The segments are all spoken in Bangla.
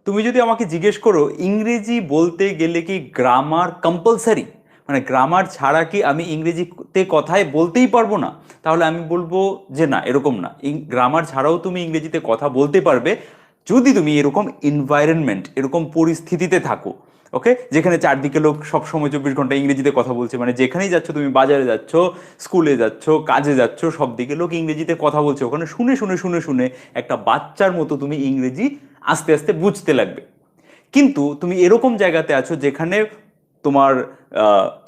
তুমি যদি আমাকে জিজ্ঞেস করো ইংরেজি বলতে গেলে কি গ্রামার কম্পালসারি, মানে গ্রামার ছাড়া কি আমি ইংরেজিতে কথায় বলতেই পারবো না, তাহলে আমি বলবো যে না, এরকম না। গ্রামার ছাড়াও তুমি ইংরেজিতে কথা বলতে পারবে যদি তুমি এরকম এনভায়রনমেন্ট, এরকম পরিস্থিতিতে থাকো। ওকে, যেখানে চারদিকে লোক সবসময় 24 ঘন্টা ইংরেজিতে কথা বলছে, মানে যেখানেই যাচ্ছ, তুমি বাজারে যাচ্ছ, স্কুলে যাচ্ছ, কাজে যাচ্ছ, সব দিকে লোক ইংরেজিতে কথা বলছে, ওখানে শুনে শুনে শুনে শুনে একটা বাচ্চার মতো তুমি ইংরেজি আস্তে আস্তে বুঝতে লাগবে। কিন্তু তুমি এরকম জায়গাতে আছো যেখানে তোমার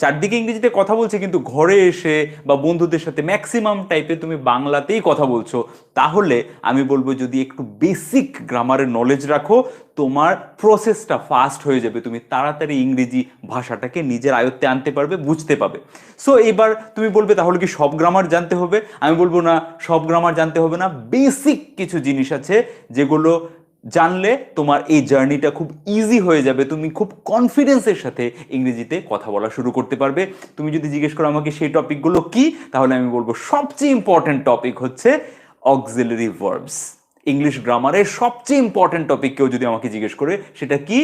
চারদিকে ইংরেজিতে কথা বলছে, কিন্তু ঘরে এসে বা বন্ধুদের সাথে ম্যাক্সিমাম টাইপে তুমি বাংলাতেই কথা বলছো, তাহলে আমি বলবো যদি একটু বেসিক গ্রামারের নলেজ রাখো, তোমার প্রসেসটা ফাস্ট হয়ে যাবে, তুমি তাড়াতাড়ি ইংরেজি ভাষাটাকে নিজের আয়ত্তে আনতে পারবে, বুঝতে পারবে। সো এবার তুমি বলবে তাহলে কি সব গ্রামার জানতে হবে? আমি বলবো না, সব গ্রামার জানতে হবে না। বেসিক কিছু জিনিস আছে যেগুলো জানলে তোমার এই জার্নিটা খুব ইজি হয়ে যাবে, তুমি খুব কনফিডেন্সের সাথে ইংরেজিতে কথা বলা শুরু করতে পারবে। তুমি যদি জিজ্ঞেস করো আমাকে সেই টপিকগুলো কি, তাহলে আমি বলবো সবচেয়ে ইম্পর্টেন্ট টপিক হচ্ছে অক্সিলারি ভার্বস। ইংলিশ গ্রামারের সবচেয়ে ইম্পর্টেন্ট টপিক কেউ যদি আমাকে জিজ্ঞেস করে সেটা কি,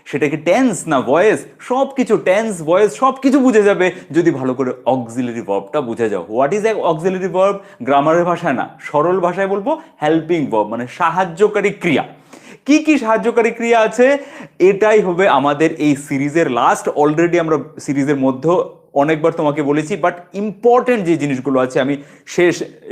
সেটা কি টেন্স না ভয়েস, সব কিছু টেন্স ভয়েস সব কিছু বুঝে যাবে যদি ভালো করে অক্সিলারি ভার্বটা বুঝে যাও। What is auxiliary verb? গ্রামারের ভাষায় না, সরল ভাষায় বলবো হেল্পিং ভার্ব, মানে সাহায্যকারী ক্রিয়া। কি কি সাহায্যকারী ক্রিয়া আছে, এটাই হবে আমাদের এই সিরিজের লাস্ট। অলরেডি আমরা সিরিজের মধ্যে অনেকবার তোমাকে বলেছি, বাট ইম্পর্টেন্ট যে জিনিসগুলো আছে আমি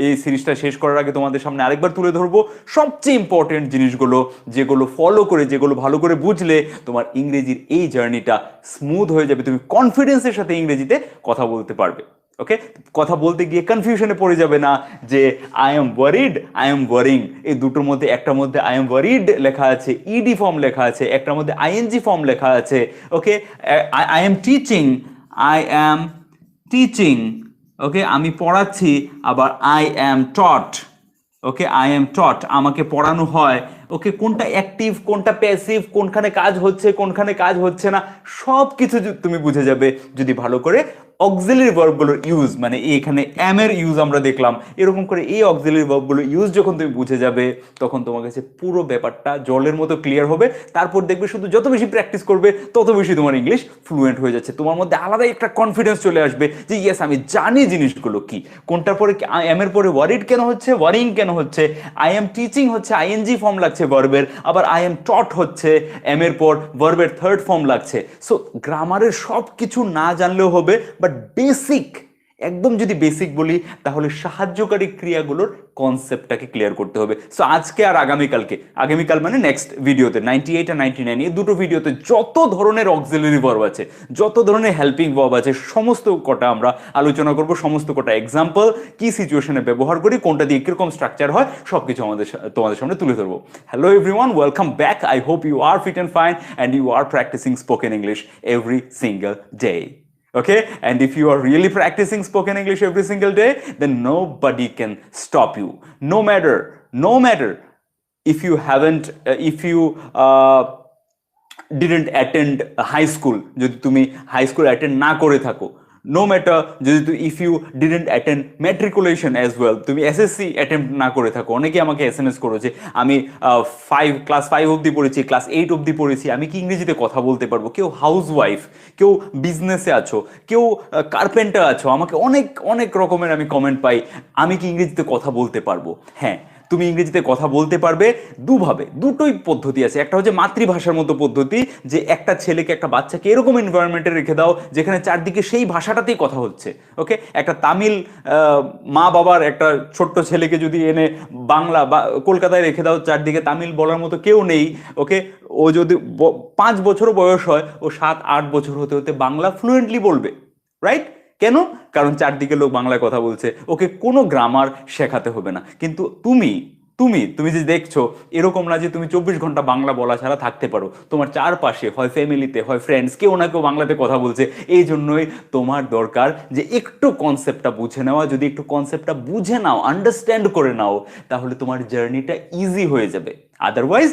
এই সিরিজটা শেষ করার আগে তোমাদের সামনে আরেকবার তুলে ধরবো সবচেয়ে ইম্পর্টেন্ট জিনিসগুলো, যেগুলো ফলো করে, যেগুলো ভালো করে বুঝলে তোমার ইংরেজির এই জার্নিটা স্মুথ হয়ে যাবে, তুমি কনফিডেন্সের সাথে ইংরেজিতে কথা বলতে পারবে। ওকে, কথা বলতে গিয়ে কনফিউশনে পড়ে যাবে না যে I am worried, I am wiring, এই দুটোর মধ্যে একটার মধ্যে আই এম ওয়ারিড লেখা আছে, ইডি ফর্ম লেখা আছে, একটার মধ্যে আইএনজি ফর্ম লেখা আছে। Okay, I am teaching, I am teaching. Okay, আমি পড়াচ্ছি, আবার I am taught. Okay, I am taught, আমাকে পড়ানো হয়। ওকে, কোনটা অ্যাক্টিভ, কোনটা প্যাসিভ, কোনখানে কাজ হচ্ছে, কোনখানে কাজ হচ্ছে না, সব কিছু তুমি বুঝে যাবে যদি ভালো করে অক্সিলারি ভার্বগুলোর ইউজ, মানে এখানে অ্যাম এর ইউজ আমরা দেখলাম, এরকম করে এই অক্সিলারি ভার্বগুলোর ইউজ যখন তুমি বুঝে যাবে, তখন তোমার কাছে পুরো ব্যাপারটা জলের মতো ক্লিয়ার হবে। তারপর দেখবে শুধু যত বেশি প্র্যাকটিস করবে তত বেশি তোমার ইংলিশ ফ্লুয়েন্ট হয়ে যাচ্ছে, তোমার মধ্যে আলাদাই একটা কনফিডেন্স চলে আসবে যে ইয়েস, আমি জানি জিনিসগুলো কি, কোনটার পরে এম এর পরে ওয়ারিড কেন হচ্ছে, ওয়ারিং কেন হচ্ছে, আই এম টিচিং হচ্ছে আইএনজি ফর্ম লাগছে ভার্বের, আবার আই এম টট হচ্ছে এম এর পর ভার্বের থার্ড ফর্ম লাগছে। সো গ্রামারের সব কিছু না জানলেও হবে, বাট বেসিক, একদম যদি বেসিক বলি তাহলে সাহায্যকারী ক্রিয়াগুলোর কনসেপ্টটাকে ক্লিয়ার করতে হবে। সো আজকে আর আগামীকালকে, আগামীকাল মানে নেক্সট ভিডিওতে 98 আর 99, এই দুটো ভিডিওতে যত ধরনের অক্সিলারি ভার্ব আছে, যত ধরনের হেল্পিং ভার্ব আছে, সমস্ত কটা আমরা আলোচনা করব, সমস্ত কটা এক্সাম্পল, কি সিচুয়েশনে ব্যবহার করি, কোনটা দিয়ে কিরকম স্ট্রাকচার হয়, সবকিছু তোমাদের সামনে তুলে ধরবো। Hello everyone, welcome back. I hope you are fit and fine and you are practising spoken English every single day. Okay, and if you are really practicing spoken English every single day, then nobody can stop you. No matter if you haven't, if you didn't attend high school, যদি তুমি হাই স্কুল অ্যাটেন্ড না করে থাকো, নো ম্যাটার যদি if you didn't attend matriculation as well, তুমি এসএসসি অ্যাটেম্প না করে থাকো, অনেকে আমাকে এসএমএস করেছে আমি ক্লাস 5 অবধি পড়েছি, ক্লাস 8 অবধি পড়েছি, আমি কি ইংরেজিতে কথা বলতে পারবো? কেউ হাউস ওয়াইফ, কেউ বিজনেসে আছো, কেউ কার্পেন্টার আছো, আমাকে অনেক অনেক রকমের আমি কমেন্ট পাই, আমি কি ইংরেজিতে কথা বলতে পারবো? হ্যাঁ, তুমি ইংরেজিতে কথা বলতে পারবে দুভাবে, দুটোই পদ্ধতি আছে। একটা হচ্ছে মাতৃভাষার মতো পদ্ধতি, যে একটা ছেলেকে, একটা বাচ্চাকে এরকম এনভায়রনমেন্টে রেখে দাও যেখানে চারদিকে সেই ভাষাটাতেই কথা হচ্ছে। ওকে, একটা তামিল মা বাবার একটা ছোট্ট ছেলেকে যদি এনে বাংলা বা কলকাতায় রেখে দাও, চারদিকে তামিল বলার মতো কেউ নেই। ওকে, ও যদি 5 বছরও বয়স হয়, ও 7-8 বছর হতে হতে বাংলা ফ্লুয়েন্টলি বলবে। রাইট? কেন? কারণ চারদিকে লোক বাংলায় কথা বলছে, ওকে কোনো গ্রামার শেখাতে হবে না। কিন্তু তুমি তুমি তুমি যে দেখছো, এরকম না যে তুমি 24 ঘন্টা বাংলা বলা ছাড়া থাকতে পারো, তোমার চারপাশে হয় ফ্যামিলিতে হয় ফ্রেন্ডস কেউ না কেউ বাংলাতে কথা বলছে। এই জন্যই তোমার দরকার যে একটু কনসেপ্টটা বুঝে নেওয়া। যদি একটু কনসেপ্টটা বুঝে নাও, আন্ডারস্ট্যান্ড করে নাও, তাহলে তোমার জার্নিটা ইজি হয়ে যাবে। আদারওয়াইজ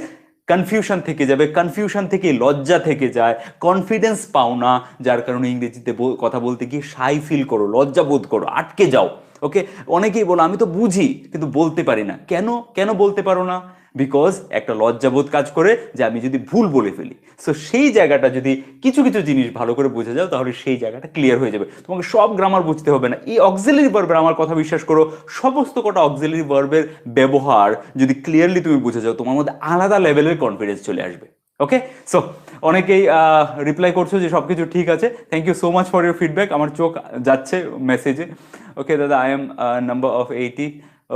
কনফিউশন থেকে যাবে, কনফিউশন থেকে লজ্জা থেকে যায়, কনফিডেন্স পাও না, যার কারণে ইংরেজিতে কথা বলতে গিয়ে শাই ফিল করো, লজ্জা বোধ করো, আটকে যাও। ওকে, অনেকেই বলো আমি তো বুঝি কিন্তু বলতে পারি না। কেন কেন বলতে পারো না? বিকজ একটা লজ্জাবোধ কাজ করে যে আমি যদি ভুল বলে ফেলি। সো সেই জায়গাটা যদি কিছু কিছু জিনিস ভালো করে বুঝে যাও তাহলে সেই জায়গাটা ক্লিয়ার হয়ে যাবে। তোমাকে সব গ্রামার বুঝতে হবে না। এই অক্সিলারি ভার্বের, আমার কথা বিশ্বাস করো, সমস্ত কটা অক্সিলারি ভার্বের ব্যবহার যদি ক্লিয়ারলি তুমি বুঝে যাও তোমার মধ্যে আলাদা লেভেলের কনফিডেন্স চলে আসবে। ওকে, সো অনেকেই রিপ্লাই করছো যে সবকিছু ঠিক আছে। Thank you so much for your feedback. আমার চোখ যাচ্ছে মেসেজে। ওকে দাদা, I am number of 80।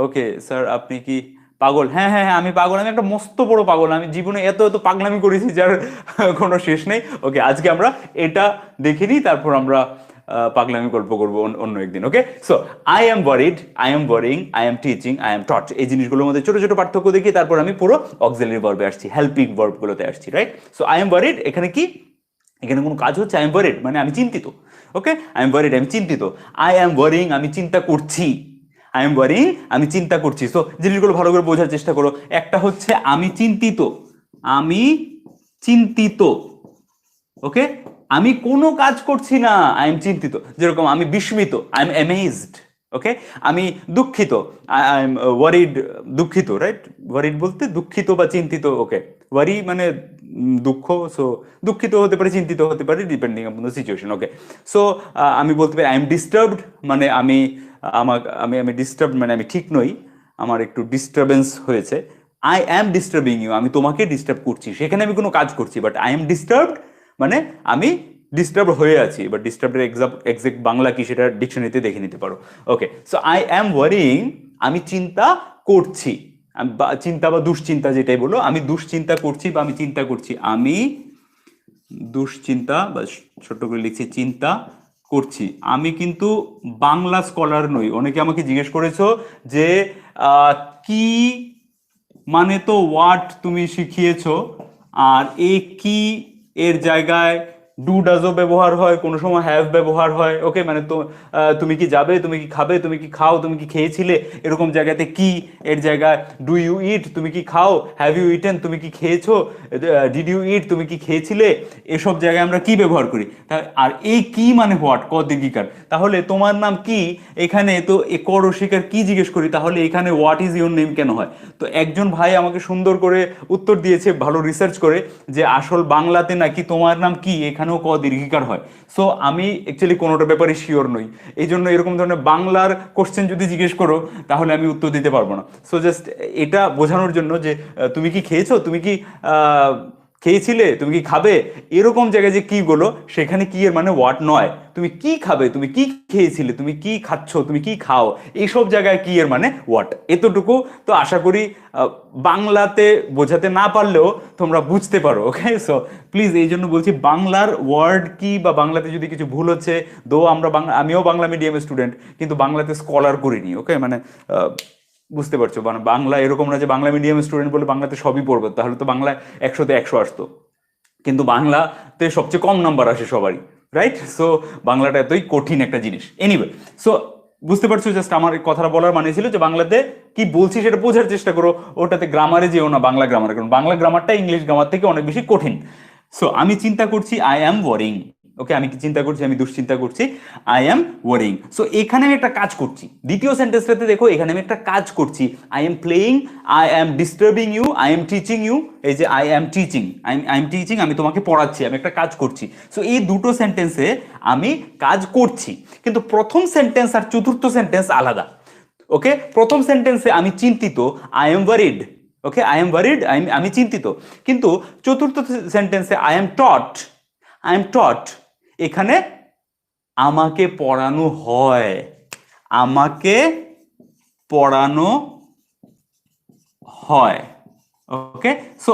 Okay sir, আপনি কি পাগল? হ্যাঁ হ্যাঁ হ্যাঁ, আমি পাগল, আমি একটা মস্ত বড় পাগল। আমি জীবনে এত এত পাগলামি করেছি যার কোনো শেষ নেই। ওকে, আজকে আমরা এটা দেখে নিই, তারপর আমরা পাগলামি গল্প করবো অন্য একদিন। Okay, so I am worried, I am worrying, I am teaching, I am taught, এই জিনিসগুলোর মধ্যে ছোট ছোট পার্থক্য দেখি, তারপর আমি পুরো অক্সিলারি ভার্বে আসছি, হেল্পিং ভার্বগুলোতে আসছি। Right? So I am worried, এখানে কি, এখানে কোনো কাজ হচ্ছে। আই এম ওয়ারিড মানে আমি চিন্তিত। ওকে, আই এম ওয়ারিড, আমি চিন্তিত। আই এম ওয়ারিং, আমি চিন্তা করছি। আই এম ওয়ারিং, আমি চিন্তা করছি। সো জিনিসগুলো ভালো করে বোঝার চেষ্টা করো। একটা হচ্ছে আমি চিন্তিত, আমি চিন্তিত। ওকে, আমি কোনো কাজ করছি না, আই এম চিন্তিত। যেরকম আমি বিস্মিত, আই এম অ্যামেজড। ওকে, আমি দুঃখিত, আই এম ওয়ারিড, দুঃখিত। রাইট? ওয়ারিড বলতে দুঃখিত বা চিন্তিত। ওকে, ওয়ারি মানে দুঃখ। সো দুঃখিত হতে পারে, চিন্তিত হতে পারে, depending on the situation. Okay, so আমি বলতে পারি আই এম ডিস্টার্বড, মানে আমি আমি আমি ডিস্টার্ব মানে আমি ঠিক নই, আমার একটু ডিস্টারবেন্স হয়েছে। আই অ্যাম ডিস্টার্বিং ইউ, আমি তোমাকে ডিস্টার্ব করছি, সেখানে আমি কোনো কাজ করছি, বাট আই এম ডিস্টার্বড মানে আমি ডিস্টার্ব হয়ে আছি। বাট ডিস্টার্বের এক্সাক্ট বাংলা কি সেটা ডিকশনারিতে দেখে নিতে পারো। ওকে, সো আই অ্যাম ওয়ারিং, আমি চিন্তা করছি। চিন্তা বা দুশ্চিন্তা যেটাই বলো, আমি দুশ্চিন্তা করছি বা আমি চিন্তা করছি। আমি দুশ্চিন্তা বা ছোট্ট করে লিখছি চিন্তা করছি। আমি কিন্তু বাংলা স্কলার নই। অনেকে আমাকে জিজ্ঞেস করেছো যে কি মানে, তো ওয়াট তুমি শিখিয়েছো, আর এই কি এর জায়গায় ডু ডাজও ব্যবহার হয়, কোনো সময় হ্যাভ ব্যবহার হয়। ওকে, মানে তো তুমি কি যাবে, তুমি কি খাবে, তুমি কি খাও, তুমি কি খেয়েছিলে, এরকম জায়গাতে কি এর জায়গায় ডু ইউ ইট, তুমি কি খাও, হ্যাভ ইউ ইটেন, তুমি কি খেয়েছো, ডিড ইউ ইট, তুমি কি খেয়েছিলে, এসব জায়গায় আমরা কি ব্যবহার করি। আর এই কি মানে হোয়াট, ক দীর্ঘিকার। তাহলে তোমার নাম কি, এখানে তো এ ক রসিকার কি জিজ্ঞেস করি, তাহলে এখানে হোয়াট ইজ ইউর নেম কেন হয়? তো একজন ভাই আমাকে সুন্দর করে উত্তর দিয়েছে, ভালো রিসার্চ করে, যে আসল বাংলাতে নাকি তোমার নাম কি এখানেও ক দীর্ঘিকার হয়। সো আমি অ্যাকচুয়ালি কোনোটা ব্যাপারে শিওর নই, এই জন্য এরকম ধরনের বাংলার কোশ্চেন যদি জিজ্ঞেস করো তাহলে আমি উত্তর দিতে পারবো না। সো জাস্ট এটা বোঝানোর জন্য যে তুমি কি খেয়েছো, তুমি কি খেয়েছিলে, তুমি কি খাবে, এরকম জায়গায় যে কি গুলো, সেখানে কি এর মানে হোয়াট নয়। তুমি কি খাবে, তুমি কি খেয়েছিলে, তুমি কি খাচ্ছ, তুমি কি খাও, এইসব জায়গায় কি এর মানে হোয়াট। এতটুকু তো আশা করি বাংলাতে বোঝাতে না পারলেও তোমরা বুঝতে পারো। ওকে, সো প্লিজ এই জন্য বলছি বাংলার ওয়ার্ড কি বা বাংলাতে যদি কিছু ভুল হচ্ছে, দো আমরা বাংলা, আমিও বাংলা মিডিয়ামের স্টুডেন্ট কিন্তু বাংলাতে স্কলার করিনি। ওকে, মানে বুঝতে পারছো, মানে বাংলা এরকম না যে বাংলা মিডিয়ামের স্টুডেন্ট বলে বাংলাতে সবই পড়বে, তাহলে তো বাংলায় 100-তে 100 আসতো, কিন্তু বাংলাতে সবচেয়ে কম নাম্বার আসে সবারই। রাইট? সো বাংলাটা এতই কঠিন একটা জিনিস। এনিওয়ে, সো বুঝতে পারছো, জাস্ট আমার কথাটা বলার মানে ছিল যে বাংলাতে কি বলছি সেটা বোঝার চেষ্টা করো, ওটাতে গ্রামারে যেও না, বাংলা গ্রামারে, কারণ বাংলা গ্রামারটা ইংলিশ গ্রামার থেকে অনেক বেশি কঠিন। সো আমি চিন্তা করছি, আই অ্যাম ওয়ারিং। ওকে, আমি কি চিন্তা করছি, আমি দুশ্চিন্তা করছি, আই অ্যাম ওয়ারিং। সো এখানে আমি একটা কাজ করছি, দ্বিতীয় সেন্টেন্সটাতে দেখো, এখানে আমি একটা কাজ করছি। I am playing, I am disturbing you, I am teaching you. এই যে I am teaching, I am teaching, আমি তোমাকে পড়াচ্ছি, আমি একটা কাজ করছি। সো এই দুটো সেন্টেন্সে আমি কাজ করছি, কিন্তু প্রথম সেন্টেন্স আর চতুর্থ সেন্টেন্স আলাদা। ওকে, প্রথম সেন্টেন্সে আমি চিন্তিত, I am worried. Okay, I am worried, আমি চিন্তিত। কিন্তু চতুর্থ সেন্টেন্সে I am taught, I am taught, এখানে আমাকে পড়ানো হয়, আমাকে পড়ানো হয়। ওকে, সো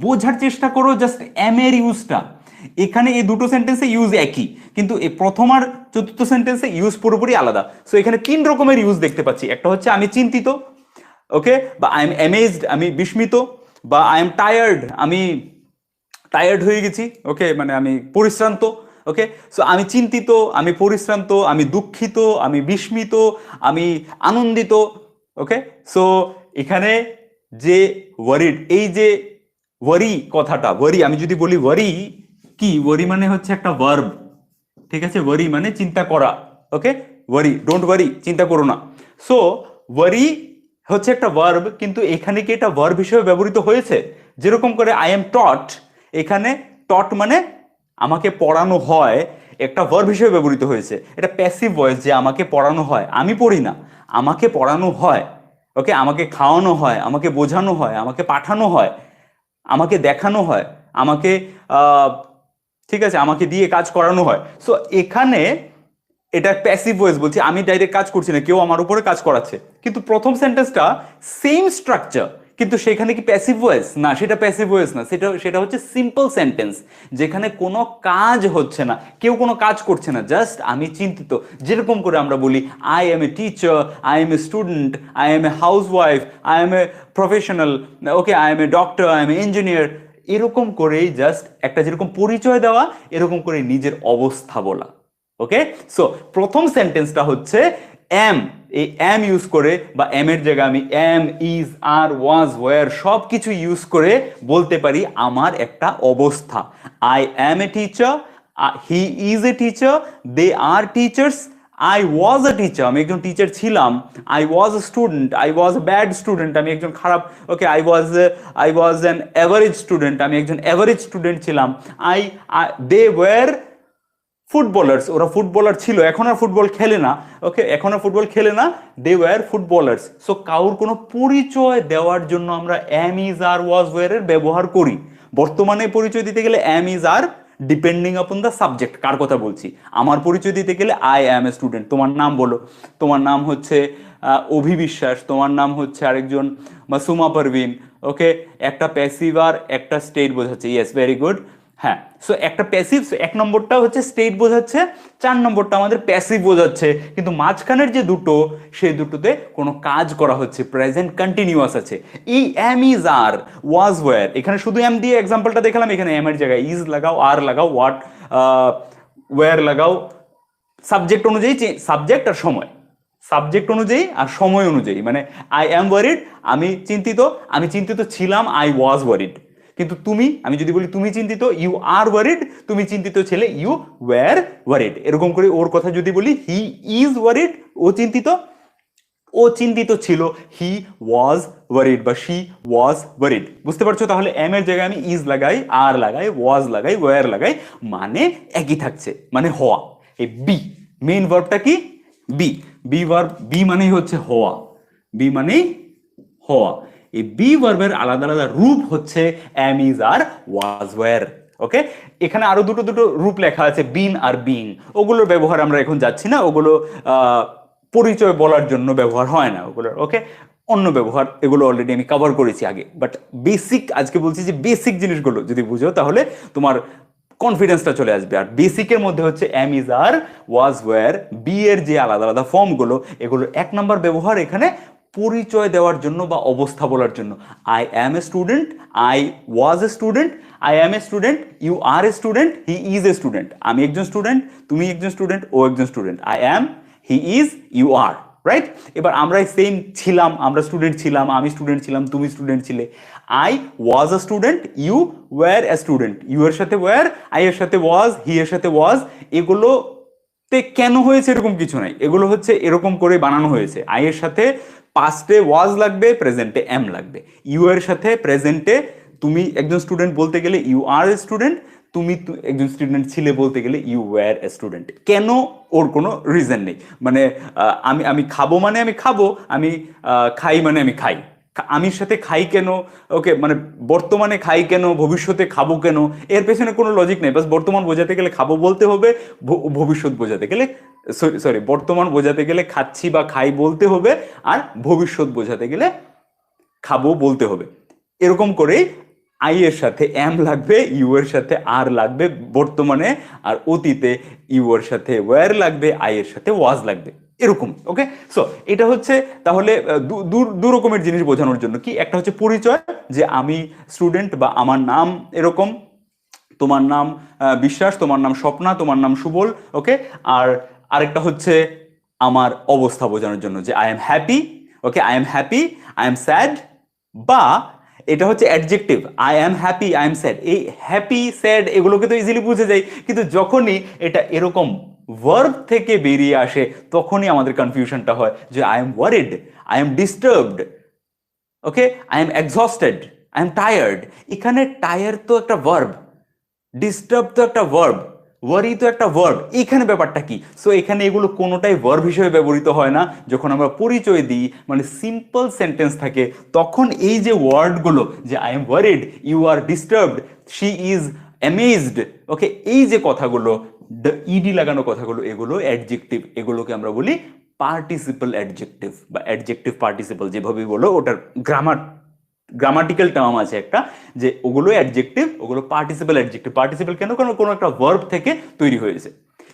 বোঝার চেষ্টা করো জাস্ট এম এর ইউজটা। এখানে এই দুটো সেন্টেন্সে ইউজ একই, কিন্তু এই প্রথম আর চতুর্থ সেন্টেন্সে ইউজ পুরোপুরি আলাদা। সো এখানে 3 রকমের ইউজ দেখতে পাচ্ছি। একটা হচ্ছে আমি চিন্তিত, ওকে, বা আই এম অ্যামেজড, আমি বিস্মিত, বা আই এম টায়ার্ড, আমি টায়ার্ড হয়ে গেছি। ওকে, মানে আমি পরিশ্রান্ত। ওকে, সো আমি চিন্তিত, আমি পরিশ্রান্ত, আমি দুঃখিত, আমি বিস্মিত, আমি আনন্দিত। ওকে, সো এখানে যে ওয়ারিড, এই যে ওয়ারি কথাটা, ওয়ারি, আমি যদি বলি ওয়ারি কি, ওয়ারি মানে হচ্ছে একটা ভার্ব। ঠিক আছে, ওয়ারি মানে চিন্তা করা। ওকে, ওয়ারি, ডোন্ট ওয়ারি, চিন্তা করো না। সো ওয়ারি হচ্ছে একটা ভার্ব, কিন্তু এখানে কি এটা ভার্ব হিসেবে ব্যবহৃত হয়েছে? যেরকম করে আই এম টট, এখানে টট মানে আমাকে পড়ানো হয়, একটা ভার্ব হিসেবে ব্যবহৃত হয়েছে। এটা প্যাসিভ ভয়েস, যে আমাকে পড়ানো হয়, আমি পড়ি না, আমাকে পড়ানো হয়। ওকে, আমাকে খাওয়ানো হয়, আমাকে বোঝানো হয়, আমাকে পাঠানো হয়, আমাকে দেখানো হয়, আমাকে আহ, ঠিক আছে, আমাকে দিয়ে কাজ করানো হয়। সো এখানে এটা প্যাসিভ ভয়েস, বলছি আমি ডাইরেক্ট কাজ করছি না, কেউ আমার উপরে কাজ করাচ্ছে। কিন্তু প্রথম সেন্টেন্সটা সেম স্ট্রাকচার, কিন্তু সেখানে কি প্যাসিভ ভয়েস? না, সেটা প্যাসিভ ভয়েস না, সেটা সেটা হচ্ছে সিম্পল সেন্টেন্স, যেখানে কোনো কাজ হচ্ছে না, কেউ কোনো কাজ করছে না, জাস্ট আমি চিন্তিত। যেরকম করে আমরা বলি I am a teacher, I am A student, I am a house wife, I am a professional, okay, I am a doctor, I am A engineer, এরকম করেই জাস্ট একটা যেরকম পরিচয় দেওয়া, এরকম করে নিজের অবস্থা বলা। ওকে, সো প্রথম সেন্টেন্সটা হচ্ছে এম, এই এম ইউজ করে, বা এম এর জায়গায় আমি am, is, are, was, were সব কিছু ইউজ করে বলতে পারি আমার একটা অবস্থা। I am a teacher, he is a teacher, they are teachers, I was a teacher, আমি একজন টিচার ছিলাম, I was a student, I was a bad student, আমি একজন খারাপ, okay, I was an average student, আমি একজন অ্যাভারেজ স্টুডেন্ট ছিলাম, আই, দে ওয়ার ফুটবলার্স, ওরা ফুটবলার ছিল, এখন আর ফুটবল খেলে না, ওকে, এখন আর ফুটবল খেলে না, দে ওয়ার ফুটবলার্স। সো কাউর কোনো পরিচয় দেওয়ার জন্য আমরা am, is, are, was, were এর ব্যবহার করি। বর্তমানে পরিচয় দিতে গেলে am, is, are, depending upon the subject, কার কথা বলছি। আমার পরিচয় দিতে গেলে আই অ্যাম এ স্টুডেন্ট, তোমার নাম বলো, তোমার নাম হচ্ছে অভিবিশ্বাস, তোমার নাম হচ্ছে আরেকজন মাসুমা পারভিন, ওকে, একটা প্যাসিভ আর একটা স্টেট বোঝাচ্ছে, ইয়েস, ভেরি গুড। হ্যাঁ, সো একটা প্যাসিভ, এক নম্বরটা হচ্ছে স্টেট বোঝাচ্ছে, 4 নম্বরটা আমাদের প্যাসিভ বোঝাচ্ছে, কিন্তু মাঝখানের যে দুটো, সেই দুটোতে কোনো কাজ করা হচ্ছে, প্রেজেন্ট কন্টিনিউয়াস আছে। এই am, is, are, was, were, এখানে শুধু এম দিয়ে এক্সাম্পলটা দেখালাম, এখানে এম এর জায়গায় ইজ লাগাও, আর লাগাও, ওয়াট, ওয়্যার লাগাও, সাবজেক্ট অনুযায়ী, সাবজেক্ট আর সময়, সাবজেক্ট অনুযায়ী আর সময় অনুযায়ী। মানে আই অ্যাম ওয়ারিড, আমি চিন্তিত ছিলাম, আই ওয়াজ ওয়ারিড। কিন্তু তুমি, আমি যদি বলি তুমি চিন্তিত, ইউ আর ওয়ারিড, তুমি চিন্তিত ছেলে, ইউ ওয়্যার ওয়ারিড। এরকম করে ওর কথা যদি বলি, হি ইজ ওয়ারিড, ও চিন্তিত ছিল, হি ওয়াজ ওয়ারিড বা শি ওয়াজ ওয়ারিড। বুঝতে পারছো? তাহলে এম এর জায়গায় আমি ইজ লাগাই, আর লাগাই, ওয়াজ লাগাই, ওয়্যার লাগাই, মানে একই থাকছে, মানে হওয়া। এই বি, মেইন ভার্বটা কি? বি। বি ভার্ব, বি মানেই হচ্ছে হওয়া, বি মানেই হওয়া। এই বি ভার্বের আলাদা আলাদা রূপ হচ্ছে am, is, are, was, were. Okay, এখানে আরো দুটো দুটো রূপ লেখা আছে, বিন আর বিং, ওগুলোর ব্যবহার আমরা এখন যাচ্ছি না, ওগুলো পরিচয় বলার জন্য ব্যবহার হয় না ওগুলোর, ওকে, অন্য ব্যবহার, এগুলো অলরেডি আমি কভার করেছি আগে। বাট বেসিক আজকে বলছি, যে বেসিক জিনিসগুলো যদি বুঝো, তাহলে তোমার কনফিডেন্সটা চলে আসবে। আর বেসিকের মধ্যে হচ্ছে am, is, are, was, were, be এর যে আলাদা আলাদা ফর্মগুলো, এগুলো 1 নম্বর ব্যবহার এখানে পরিচয় দেওয়ার জন্য বা অবস্থা বলার জন্য। I am a student, I was a student, I am a student, you are a student, he is a student. আমি একজন স্টুডেন্ট, তুমি একজন স্টুডেন্ট, ও একজন student. I am, he is, you are, right? এবার আমরা সেম ছিলাম, আমরা স্টুডেন্ট ছিলাম, আমি স্টুডেন্ট ছিলাম, তুমি স্টুডেন্ট ছিলে। I was a student, you were a student. You এর সাথে ওয়্যার, আই এর সাথে ওয়াজ, হি এর সাথে ওয়াজ। এগুলো কেন হয়েছে এরকম কিছু নাই, এগুলো হচ্ছে এরকম করে বানানো হয়েছে। আই এর সাথে পাস্টে ওয়াজ লাগবে, প্রেজেন্টে এম লাগবে। ইউ এর সাথে প্রেজেন্টে তুমি একজন স্টুডেন্ট বলতে গেলে ইউ আর এ স্টুডেন্ট, তুমি একজন স্টুডেন্ট ছিলে বলতে গেলে ইউ ওয়্যার এ স্টুডেন্ট। কেন? ওর কোনো রিজন নেই। মানে আমি আমি খাবো মানে আমি খাবো, আমি খাই মানে আমি খাই। আমির সাথে খাই কেন, ওকে, মানে বর্তমানে খাই কেন, ভবিষ্যতে খাবো কেন, এর পেছনে কোনো লজিক নেই। বাস বর্তমান বোঝাতে গেলে খাবো বলতে হবে, ভবিষ্যৎ বোঝাতে গেলে, সরি, বর্তমান বোঝাতে গেলে খাচ্ছি বা খাই বলতে হবে, আর ভবিষ্যৎ বোঝাতে গেলে খাবো বলতে হবে। এরকম করেই আই এর সাথে এম লাগবে, ইউ এর সাথে আর লাগবে বর্তমানে, আর অতীতে ইউ এর সাথে ওয়্যার লাগবে, আই এর সাথে ওয়াজ লাগবে, এরকম। ওকে, সো এটা হচ্ছে তাহলে দু রকমের জিনিস বোঝানোর জন্য। কি, একটা হচ্ছে পরিচয়, যে আমি স্টুডেন্ট বা আমার নাম এরকম, তোমার নাম বিশ্বাস, তোমার নাম স্বপ্না, তোমার নাম সুবল, ওকে। আর আরেকটা হচ্ছে আমার অবস্থা বোঝানোর জন্য, যে I am happy, okay, I am happy, I am sad, বা এটা হচ্ছে adjective, I am happy, I am sad. এই হ্যাপি, স্যাড এগুলোকে তো ইজিলি বুঝে যাই, কিন্তু যখনই এটা এরকম ভার্ব থেকে বেরিয়ে আসে তখনই আমাদের কনফিউশনটা হয় যে I am worried, I M disturbed, okay, I M exhausted, I am tired. এখানে টায়ার তো একটা ভার্ব, ডিস্টার্ব তো একটা ভার্ব, ওয়ারি তো একটা ভার্ব। এখানে ব্যাপারটা কি? সো এখানে এগুলো কোনোটাই ভার্ব হিসেবে ব্যবহৃত হয় না। যখন আমরা পরিচয় দিই, মানে সিম্পল সেন্টেন্স থাকে, তখন এই যে ওয়ার্ডগুলো যে I am worried, you are disturbed, she is amazed, okay, এই যে কথাগুলো, ইডি লাগানো কথাগুলো, এগুলো অ্যাডজেক্টিভ, এগুলোকে আমরা বলি পার্টিসিপল অ্যাডজেক্টিভ বা অ্যাডজেক্টিভ পার্টিসিপল, যেভাবে বলো। ওটার গ্রামাটিক্যাল টার্ম আছে একটা, যে ওগুলো অ্যাডজেক্টিভ, ওগুলো পার্টিসিপল অ্যাডজেক্টিভ। পার্টিসিপল কেন? কারণ কোনো একটা ভার্ব থেকে তৈরি হয়েছে।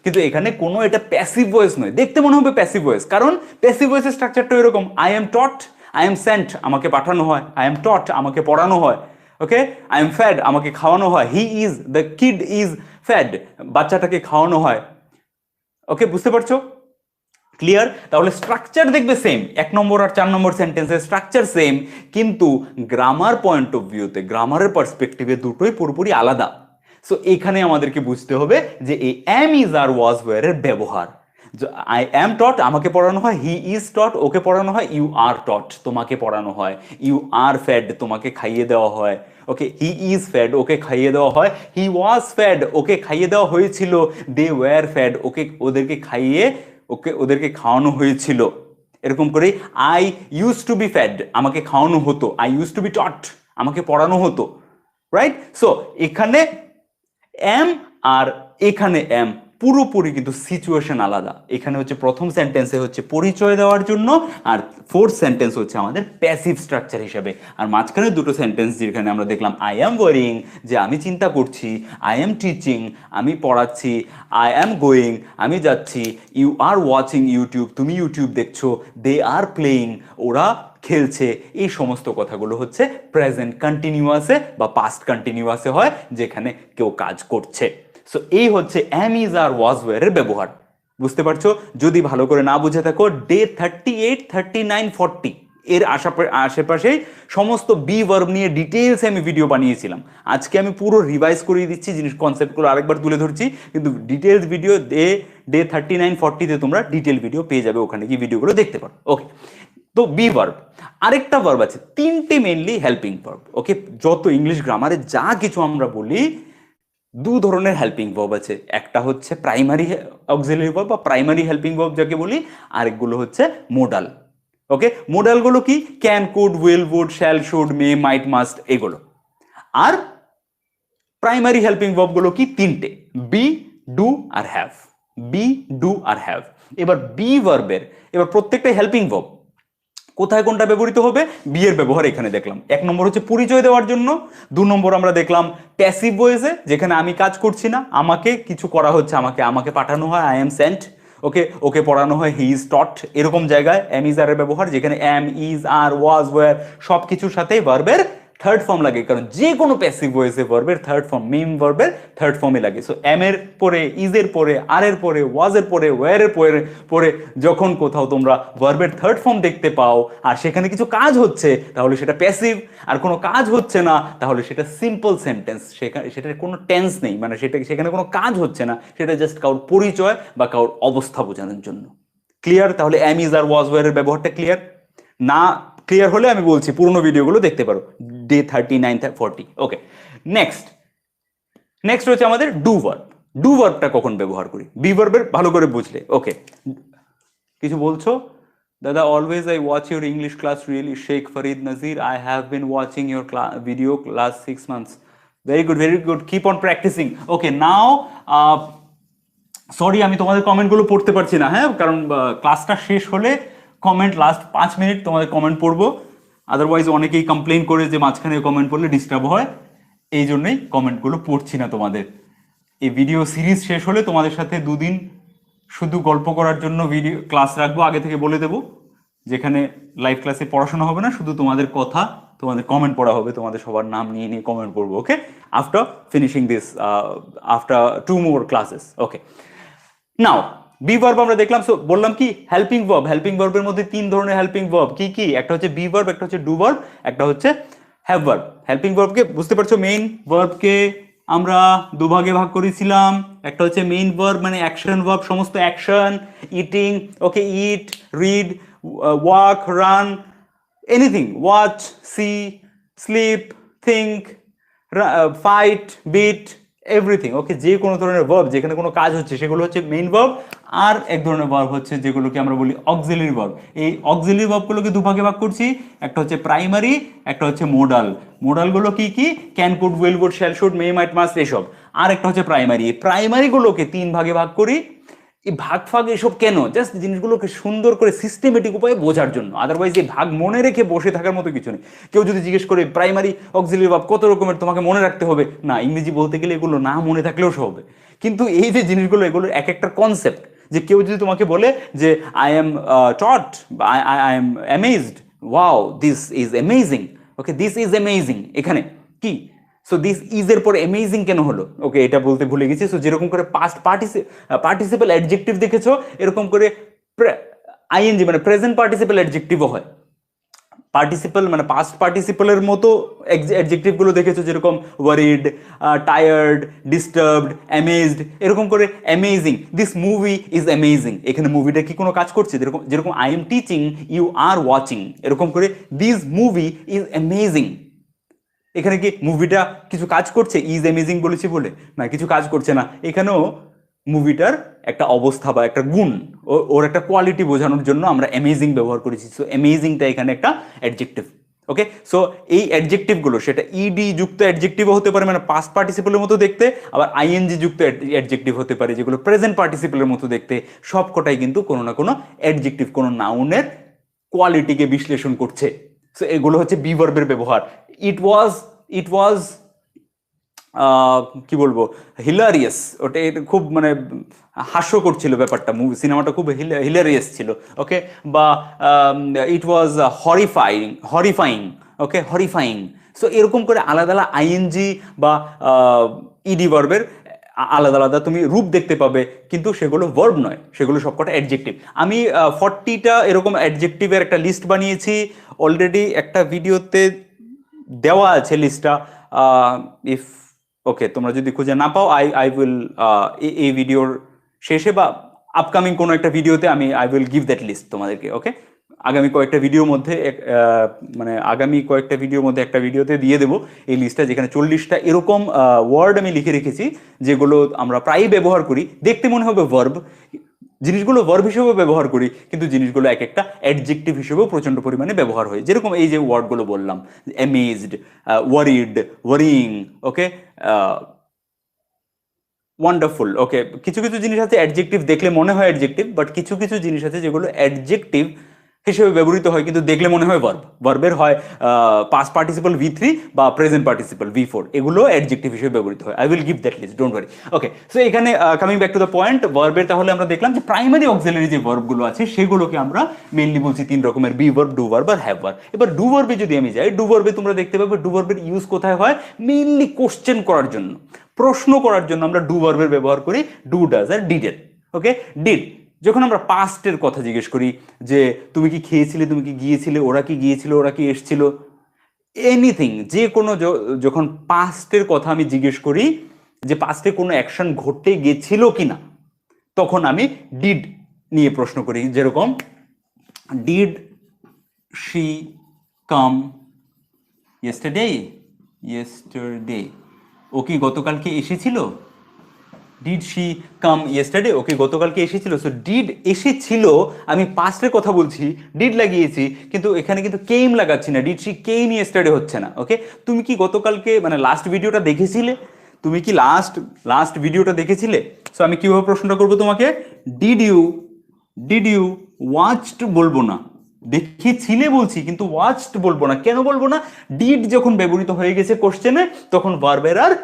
কিন্তু এখানে কোনো এটা প্যাসিভ ভয়েস নয়। দেখতে মনে হবে প্যাসিভ ভয়েস, কারণ প্যাসিভ ভয়েসের স্ট্রাকচারটা এরকম, I am taught, I am sent, আমাকে পাঠানো হয়, আই এম টট, আমাকে পড়ানো হয়, ওকে, আই এম ফ্যাড, আমাকে খাওয়ানো হয়, he is, the kid is fed, বাচ্চাটাকে খাওয়ানো হয়, ওকে, বুঝতে পারছো? ক্লিয়ার? তাহলে স্ট্রাকচার দেখবে সেম, 1 নম্বর আর 4 নম্বর সেন্টেন্সের স্ট্রাকচার সেম, কিন্তু গ্রামার পয়েন্ট অফ ভিউতে, গ্রামারের পার্সপেক্টিভে দুটোই পুরোপুরি আলাদা। সো এখানে আমাদেরকে বুঝতে হবে যে এই এম ইজ আর ওয়াজ ওয়ারের ব্যবহার। আই অ্যাম টট, আমাকে পড়ানো হয়, হি ইজ টট, ওকে পড়ানো হয়, ইউ আর টট, তোমাকে পড়ানো হয়, ইউ আর ফেড, তোমাকে খাইয়ে দেওয়া হয়, ওকে, হি ইজ ফেড, ওকে খাইয়ে দেওয়া হয়, হি ওয়াজ ফেড, ওকে খাইয়ে দেওয়া হয়েছিল, দে ওয়্যার ফেড, ওদেরকে খাইয়ে, ওকে ওদেরকে খাওয়ানো হয়েছিল। এরকম করে I use to be fed, আমাকে খাওয়ানো হতো, I use to be taught, আমাকে পড়ানো হতো, রাইট? সো এখানে এম আর এখানে এম পুরোপুরি কিন্তু সিচুয়েশন আলাদা। এখানে হচ্ছে প্রথম সেন্টেন্সে হচ্ছে পরিচয় দেওয়ার জন্য, আর ফোর্থ সেন্টেন্স হচ্ছে আমাদের প্যাসিভ স্ট্রাকচার হিসেবে। আর মাঝখানে দুটো সেন্টেন্স যেখানে আমরা দেখলাম আই অ্যাম ওয়ারিং, যে আমি চিন্তা করছি, আই অ্যাম টিচিং, আমি পড়াচ্ছি, আই অ্যাম গোয়িং, আমি যাচ্ছি, ইউ আর ওয়াচিং ইউটিউব, তুমি ইউটিউব দেখছো, দে আর প্লেয়িং, ওরা খেলছে। এই সমস্ত কথাগুলো হচ্ছে প্রেজেন্ট কন্টিনিউয়াসে বা পাস্ট কন্টিনিউয়াসে হয়, যেখানে কেউ কাজ করছে। সো এই হচ্ছে অ্যাম ইজ আর ওয়াজ ওয়ারের ব্যবহার। বুঝতে পারছো? যদি ভালো করে না বুঝে থাকো, ডে 38, 39, 40 এর আশেপাশেই সমস্ত বি ভার্ব নিয়ে ডিটেলস আমি ভিডিও বানিয়েছিলাম। আজকে আমি পুরো রিভাইজ করিয়ে দিচ্ছি, জিনিস কনসেপ্টগুলো আরেকবার তুলে ধরছি, কিন্তু ডিটেলস ভিডিও ডে 39, 40-তে তোমরা ডিটেল ভিডিও পেয়ে যাবে, ওখানে কি ভিডিওগুলো দেখতে পারো। ওকে, তো বি ভার্ব। আরেকটা ভার্ব আছে, তিনটে মেনলি হেল্পিং ভার্ব, ওকে। যত ইংলিশ গ্রামারে যা কিছু আমরা বলি, দু ধরনের হেল্পিং ভার্ব আছে। একটা হচ্ছে প্রাইমারি অক্সিলারি ভার্ব বা প্রাইমারি হেল্পিং ভার্ব যাকে বলি, আরেকগুলো হচ্ছে মোডাল। ওকে, মোডালগুলো কি? Can, could, will, would, shall, should, may, might, must, এগুলো। আর প্রাইমারি হেল্পিং ভার্বগুলো কি? তিনটে, বি, ডু আর হ্যাভ। বি, ডু আর হ্যাভ। এবার বি ভার্বের, এবার প্রত্যেকটা হেল্পিং ভার্ব কোথায় কোনটা ব্যবহৃত হবে, বি এর ব্যবহার এখানে দেখলাম। 1 নম্বর হচ্ছে পরিচয় দেওয়ার জন্য, 2 নম্বর আমরা দেখলাম প্যাসিভ ভয়েসে, যেখানে আমি কাজ করছি না, আমাকে কিছু করা হচ্ছে, আমাকে পাঠানো হয়, আই এম সেন্ট, ওকে, ওকে পড়ানো হয়, হি ইজ টট। এরকম জায়গায় এম ইজ আর এর ব্যবহার, যেখানে am, is, are, was, were সব কিছুর সাথেই ভার্বের থার্ড ফর্ম লাগে, কারণ যে কোনো প্যাসিভ ভয়েসে ভার্বের থার্ড ফর্ম, মেইন ভার্বের থার্ড ফর্মে লাগে। সো এম এর পরে, ইজ এর পরে, আর এর পরে, ওয়াজ এর পরে, ওয়্যার এর পরে যখন কোথাও তোমরা ভার্বের থার্ড ফর্ম দেখতে পাও আর সেখানে কিছু কাজ হচ্ছে, তাহলে সেটা প্যাসিভ। আর কোনো কাজ হচ্ছে না, তাহলে সেটা সিম্পল সেন্টেন্স, সেটার কোনো টেন্স নেই, মানে সেখানে কোনো কাজ হচ্ছে না, সেটা জাস্ট কারোর পরিচয় বা কারোর অবস্থা বোঝানোর জন্য। ক্লিয়ার? তাহলে am, is are, was, were এর ব্যবহারটা ক্লিয়ার? না ক্লিয়ার হলে আমি বলছি পুরোনো ভিডিওগুলো দেখতে পারো, ডে 39, 40। ওকে, নেক্সট হচ্ছে আমাদের ডু ভার্ব। ডু ভার্বটা কখন ব্যবহার করি? বি ভার্বের ভালো করে বুঝলে। ওকে, কিছু বলছো? দাদা, always I watch your English class, really Sheikh Farid Nazir, I have been watching your video last 6 months, very good, very good, keep on practising. Okay, now sorry আমি তোমাদের কমেন্টগুলো পড়তে পারছি না, হ্যাঁ, কারণ ক্লাসটা শেষ হলে কমেন্ট, লাস্ট 5 মিনিট তোমাদের কমেন্ট পড়বো, আদারওয়াইজ অনেকেই কমপ্লেন করে যে মাঝখানে কমেন্ট পড়লে ডিস্টার্ব হয়, এই জন্যই কমেন্টগুলো পড়ছি না তোমাদের। এই ভিডিও সিরিজ শেষ হলে তোমাদের সাথে 2 দিন শুধু গল্প করার জন্য ভিডিও ক্লাস রাখবো, আগে থেকে বলে দেবো, যেখানে লাইভ ক্লাসে পড়াশোনা হবে না, শুধু তোমাদের কথা, তোমাদের কমেন্ট পড়া হবে, তোমাদের সবার নাম নিয়ে নিয়ে কমেন্ট পড়বো। Okay, after finishing this, after 2 more classes. Okay, now be verb আমরা দেখলাম। সো বললাম কি, হেল্পিং ভার্ব। হেল্পিং ভার্বের মধ্যে 3 ধরনের হেল্পিং ভার্ব, কি কি? একটা হচ্ছে বি ভার্ব, একটা হচ্ছে ডু ভার্ব, একটা হচ্ছে হ্যাভ ভার্ব। হেল্পিং ভার্বকে বুঝতে পারছো, মেইন ভার্বকে আমরা দুভাগে ভাগ করেছিলাম, একটা হচ্ছে মেইন ভার্ব মানে অ্যাকশন ভার্ব, সমস্ত action, eating, okay, eat, read, walk, run, anything, watch, see, sleep, think, fight, beat, everything, okay, যে কোনো ধরনের ভার্ব যেখানে কোনো কাজ হচ্ছে সেগুলো হচ্ছে মেইন ভার্ব। আর এক ধরনের ভার্ব হচ্ছে যেগুলোকে আমরা বলি অক্সিলারি ভার্ব। এই অক্সিলারি ভার্বগুলোকে দুভাগে ভাগ করছি, একটা হচ্ছে প্রাইমারি, একটা হচ্ছে মোডাল। মোডালগুলো কি কি? Can, could, will, would, shall, should, may, might, must, এসব। আর একটা হচ্ছে প্রাইমারি। এই প্রাইমারিগুলোকে তিন ভাগে ভাগ করি। এই ভাগ ফাগ এসব কেন? জাস্ট জিনিসগুলোকে সুন্দর করে সিস্টেমেটিক উপায়ে বোঝার জন্য। আদারওয়াইজ এই ভাগ মনে রেখে বসে থাকার মতো কিছু নেই। কেউ যদি জিজ্ঞেস করে প্রাইমারি অক্সিলারি ভার্ব কত রকমের তোমাকে মনে রাখতে হবে, না, ইংরেজি বলতে গেলে এগুলো না মনে থাকলেও সব হবে। কিন্তু এই যে জিনিসগুলো, এগুলোর এক একটা কনসেপ্ট, যে কেউ যদি তোমাকে বলে যে I am taught, I M amazed, wow this is amazing, okay, this is amazing, এখানে কি? সো দিস ইজ এর পরে অ্যামেজিং কেন হলো? ওকে, এটা বলতে ভুলে গেছি। সো যেরকম করে পাস্ট পার্টিসিপাল অ্যাডজেক্টিভ দেখেছো, এরকম করে আইএনজি মানে প্রেজেন্ট পার্টিসিপাল অ্যাডজেক্টিভও হয়। পার্টিসিপাল মানে পাস্ট পার্টিসিপালের মতো অ্যাডজেক্টিভগুলো দেখেছো, যেরকম ওয়ারিড, টায়ার্ড, ডিস্টার্বড, অ্যামেজড, এরকম করে amazing, this movie is amazing. এখানে মুভিটা কি কোনো কাজ করছে? যেরকম যেরকম I am teaching, you are watching, এরকম করে দিস মুভি ইজ অ্যামেজিং। এখানে কি মুভিটা কিছু কাজ করছে ইজ অ্যামেজিং বলেছি বলে? না, কিছু কাজ করছে না। এখানেও মুভিটার একটা অবস্থা বা একটা গুণ, ওর একটা কোয়ালিটি বোঝানোর জন্য আমরা অ্যামেজিং ব্যবহার করেছি। সো অ্যামেজিংটা এখানে একটা অ্যাডজেক্টিভ। ওকে, সো এই অ্যাডজেক্টিভগুলো সেটা ইডি যুক্ত অ্যাডজেক্টিভও হতে পারে, মানে পাস্ট পার্টিসিপলের মতো দেখতে, আবার আইএনজি যুক্ত অ্যাডজেক্টিভ হতে পারে যেগুলো প্রেজেন্ট পার্টিসিপলের মতো দেখতে। সবকটাই কিন্তু কোনো না কোনো অ্যাডজেক্টিভ, কোনো নাউনের কোয়ালিটিকে বিশ্লেষণ করছে। সো এগুলো হচ্ছে বি ভার্বের ব্যবহার। ইট ওয়াজ কি বলবো, হিলারিয়াস, ওটা এটা খুব মানে হাস্যকর ছিল ব্যাপারটা, মুভি সিনেমাটা খুব হিলারিয়াস ছিল। ওকে, বা ইট ওয়াজ হরিফাইং, ওকে, হরিফাইং। সো এরকম করে আলাদা আলাদা আইএনজি বা ইডি ভার্বের আলাদা আলাদা তুমি রূপ দেখতে পাবে, কিন্তু সেগুলো ভার্ব নয়, সেগুলো সবকটা অ্যাডজেক্টিভ। আমি 40টা এরকম অ্যাডজেক্টিভের একটা লিস্ট বানিয়েছি অলরেডি, একটা ভিডিওতে দেওয়া আছে লিস্টটা। ইফ ওকে, তোমরা যদি খুঁজে না পাও, আই উইল এই ভিডিওর শেষে বা আপকামিং কোনো একটা ভিডিওতে I will give that list তোমাদেরকে। ওকে, আগামী কয়েকটা ভিডিওর মধ্যে মানে আগামী কয়েকটা ভিডিওর মধ্যে একটা ভিডিওতে দিয়ে দেবো এই লিস্টটা, যেখানে 40টা এরকম ওয়ার্ড আমি লিখে রেখেছি যেগুলো আমরা প্রায়ই ব্যবহার করি, দেখতে মনে হবে ভার্ব, জিনিসগুলো ভার্ব হিসেবেও ব্যবহার করি, কিন্তু জিনিসগুলো এক একটা অ্যাডজেক্টিভ হিসেবেও প্রচন্ড পরিমাণে ব্যবহার হয়। যেরকম এই যে ওয়ার্ডগুলো বললাম, অ্যামেজড, ওয়ারিড, ওয়ারিং, ওকে, ওয়ান্ডারফুল। ওকে, কিছু কিছু জিনিস আছে অ্যাডজেক্টিভ দেখলে মনে হয় অ্যাডজেক্টিভ, বাট কিছু কিছু জিনিস আছে যেগুলো অ্যাডজেক্টিভ হিসেবে ব্যবহৃত হয় কিন্তু দেখলে মনে হয় ভার্ব। ভার্বের হয় পাস্ট পার্টিসিপল V3 বা প্রেজেন্ট পার্টিসিপল V4, এগুলো অ্যাডজেক্টিভ হিসেবে ব্যবহৃত হয়। I will give that list, don't worry. Okay, so এখানে coming back to the point, ভার্বের তাহলে আমরা দেখলাম যে প্রাইমারি অক্সিলারি যে ভার্বগুলো আছে সেগুলোকে আমরা মেইনলি বলছি তিন রকমের, বি ভার্ব, ডু ভার্ব আর হ্যাভ ভার্ব। এবার ডু ভার্বে যদি আমি যাই, ডু ভার্বে তোমরা দেখতে পাবে ডু ভার্বের ইউজ কোথায় হয়? মেইনলি কোশ্চেন করার জন্য, প্রশ্ন করার জন্য আমরা ডু ভার্বের ব্যবহার করি, ডু, ডাজ আর ডিডের। ওকে, ডিড যখন আমরা পাস্টের কথা জিজ্ঞেস করি, যে তুমি কি খেয়েছিলে, তুমি কি গিয়েছিলে, ওরা কি গিয়েছিল, ওরা কি এসেছিল, এনিথিং, যে কোনো যখন পাস্টের কথা আমি জিজ্ঞেস করি যে পাস্টে কোনো অ্যাকশন ঘটে গেছিল কিনা, তখন আমি ডিড নিয়ে প্রশ্ন করি। যেরকম ডিড শি কাম ইয়েস্টারডে, ও কি গতকালকে এসেছিল? ডিড শি কাম ইয়েস্টারডে, ওকে, গতকালকে এসেছিল। সো ডিড এসেছিল, আমি পাস্টের কথা বলছি, ডিড লাগিয়েছি, কিন্তু এখানে কিন্তু কেম লাগাচ্ছি না, ডিড শি কেম ইয়েস্টারডে হচ্ছে না। ওকে, তুমি কি গতকালকে মানে লাস্ট ভিডিওটা দেখেছিলে? তুমি কি লাস্ট ভিডিওটা দেখেছিলে? সো আমি কিভাবে প্রশ্নটা করবো তোমাকে? ডিড ইউ ওয়াচড বলবো না, দেখেছিলে বলছি, কিন্তু ওয়াচড বলবো না। কেন বলবো না? ডিড যখন ব্যবহৃত হয়ে গেছে কোশ্চেনে, তখন ভার্বের আর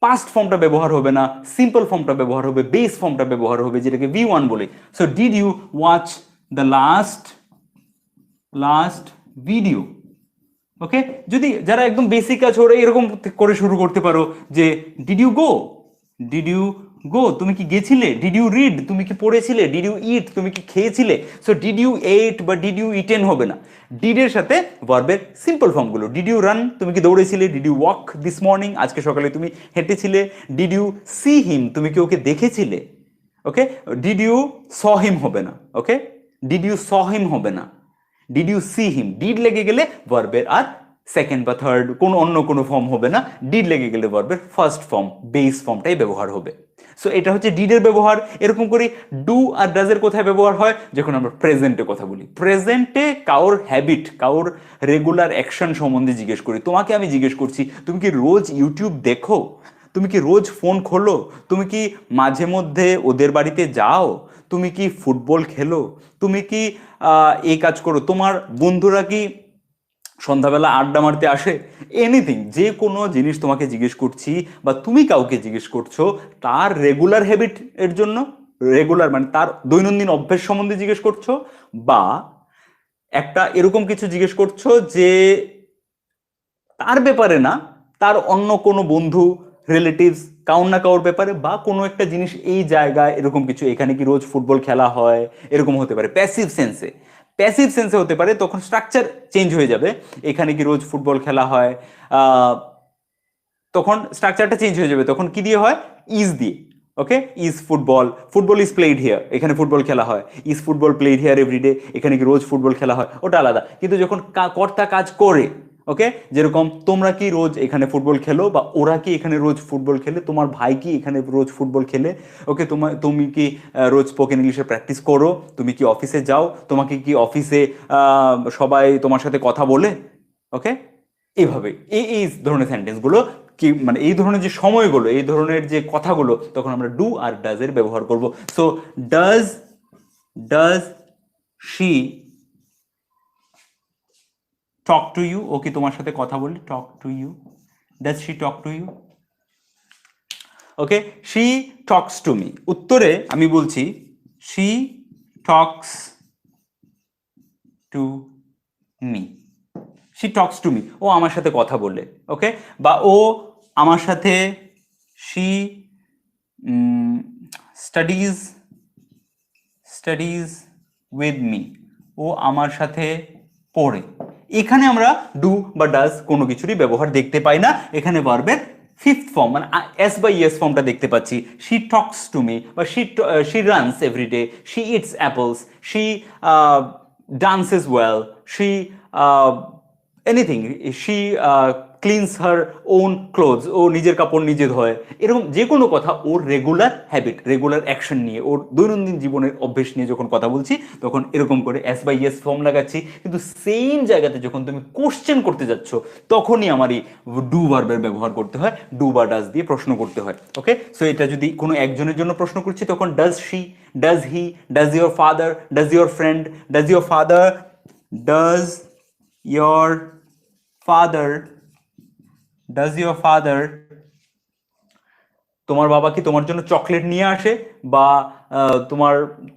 পাস্ট ফর্মটা ব্যবহার হবে না, সিম্পল ফর্মটা ব্যবহার হবে, বেস ফর্মটা ব্যবহার হবে, যেটাকে V1 বলে। So did you watch the last video? Okay, যদি যারা একদম বেসিক আছে ওরা এরকম করে শুরু করতে পারো যে did you go, did you go, তুমি কি গেছিলে? ডিড ইউ রিড, তুমি কি পড়েছিলে? ডিড ইউ ইট, তুমি কি খেয়েছিলে? সো ডিড ইউ এইট বা ডিড ইউ ইটেন হবে না। ডিডের সাথে ভার্বের সিম্পল ফর্মগুলো, ডিড ইউ রান, তুমি কি দৌড়েছিলে? Did you walk this morning, আজকে সকালে তুমি হেঁটেছিলে? ডিড ইউ সি হিম, তুমি কি ওকে দেখেছিলে? ওকে, ডিড ইউ স হিম হবে না। ওকে, ডিড ইউ স হিম হবে না, did you see him. Did লেগে গেলে ভার্বের আর সেকেন্ড বা থার্ড অন্য কোনো ফর্ম হবে না, ডিড লেগে গেলে ভার্বের ফার্স্ট ফর্ম বেস ফর্মটাই ব্যবহার হবে। সো এটা হচ্ছে ডিডের ব্যবহার। এরকম করে ডু আর ডাজের কোথায় ব্যবহার হয়? যখন আমরা প্রেজেন্টে কথা বলি, প্রেজেন্টে কাউর হ্যাবিট, কাউর রেগুলার অ্যাকশন সম্বন্ধে জিজ্ঞেস করি। তোমাকে আমি জিজ্ঞেস করছি, তুমি কি রোজ ইউটিউব দেখো? তুমি কি রোজ ফোন খোলো? তুমি কি মাঝে মধ্যে ওদের বাড়িতে যাও? তুমি কি ফুটবল খেলো? তুমি কি এই কাজ করো? তোমার বন্ধুরা কি সন্ধ্যাবেলা আড্ডা মারতে আসে? এনিথিং, যে কোনো জিনিস তোমাকে জিজ্ঞেস করছি বা তুমি কাউকে জিজ্ঞেস করছো তার রেগুলার হ্যাবিট এর জন্য, রেগুলার মানে তার দৈনন্দিন অভ্যেস সম্বন্ধে জিজ্ঞেস করছো, বা একটা এরকম কিছু জিজ্ঞেস করছো যে তার ব্যাপারে না, তার অন্য কোনো বন্ধু, রিলেটিভস, কাউর না কাউর ব্যাপারে, বা কোনো একটা জিনিস এই জায়গায় এরকম কিছু, এখানে কি রোজ ফুটবল খেলা হয়, এরকম হতে পারে। প্যাসিভ সেন্সে, প্যাসিভ সেন্সে হতে পারে, তখন স্ট্রাকচার চেঞ্জ হয়ে যাবে। এখানে কি রোজ ফুটবল খেলা হয়, তখন স্ট্রাকচারটা চেঞ্জ হয়ে যাবে। তখন কি দিয়ে হয়? ইজ দিয়ে। Okay, is football, football is played here, এখানে ফুটবল খেলা হয়। Is football played here everyday, এখানে কি রোজ ফুটবল খেলা হয়, ওটা আলাদা। কিন্তু যখন কর্তা কাজ করে, ওকে, যেরকম তোমরা কি রোজ এখানে ফুটবল খেলো, বা ওরা কি এখানে রোজ ফুটবল খেলে, তোমার ভাই কি এখানে রোজ ফুটবল খেলে, ওকে, তুমি কি রোজ স্পোকেন ইংলিশে প্র্যাকটিস করো, তুমি কি অফিসে যাও, তোমাকে কি অফিসে সবাই তোমার সাথে কথা বলে, ওকে, এইভাবে এই ধরনের সেন্টেন্সগুলো কি মানে এই ধরনের যে সময়গুলো, এই ধরনের যে কথাগুলো, তখন আমরা ডু আর ডাজ এর ব্যবহার করব। So does does she talk to you, ও কি তোমার সাথে কথা বলি? Talk to you, does she talk to you? Okay, she talks to me, উত্তরে আমি বলছি she talks to me, she talks to me, ও আমার সাথে কথা বলে। ওকে, বা ও আমার সাথে, she studies studies with me, ও আমার সাথে পড়ে। এখানে আমরা ডু বা ডাজ কোনো কিছুরই ব্যবহার দেখতে পাই না। এখানে ভার্বের ফিফথ ফর্ম মানে এস বাই ইয়েস ফর্মটা দেখতে পাচ্ছি। শি টক্স টু মি, বা she runs everyday, she eats apples, she dances well, she anything, she cleans her own clothes, ও নিজের কাপড় নিজে ধোয়। এরকম যে কোনো কথা ওর রেগুলার হ্যাবিট, রেগুলার অ্যাকশন নিয়ে, ওর দৈনন্দিন জীবনের অভ্যেস নিয়ে যখন কথা বলছি, তখন এরকম করে এস বাই ইয়েস ফর্ম লাগাচ্ছি। কিন্তু সেম জায়গাতে যখন তুমি কোশ্চেন করতে যাচ্ছ, তখনই আমার এই ডু ভার্বের ব্যবহার করতে হয়, ডু বা ডাজ দিয়ে প্রশ্ন করতে হয়। ওকে, সো এটা যদি কোনো একজনের জন্য প্রশ্ন করছি, তখন does she, does he, does your father, does your friend, does your father, does your father, does your father, তোমার বাবা কি তোমার জন্য চকলেট নিয়ে আসে? বা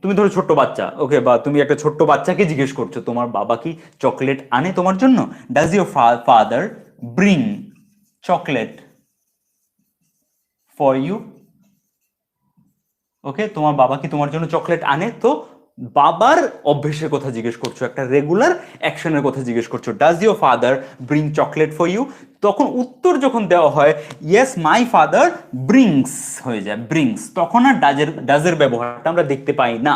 তুমি ধরো ছোট্ট বাচ্চা, ওকে, বা তুমি একটা ছোট্ট বাচ্চাকে জিজ্ঞেস করছো তোমার বাবা কি চকলেট আনে তোমার জন্য? Does your father bring chocolate for you? Okay, তোমার বাবা কি তোমার জন্য চকলেট আনে? তো বাবার অভ্যেসের কথা জিজ্ঞেস করছো, একটা রেগুলার অ্যাকশনের কথা জিজ্ঞেস করছো, does your father bring chocolate for you? তখন উত্তর যখন দেওয়া হয় ইয়েস মাই ফাদার ব্রিংস হয়ে যায়, ব্রিংস, তখন আর ডাজের ব্যবহারটা আমরা দেখতে পাই না।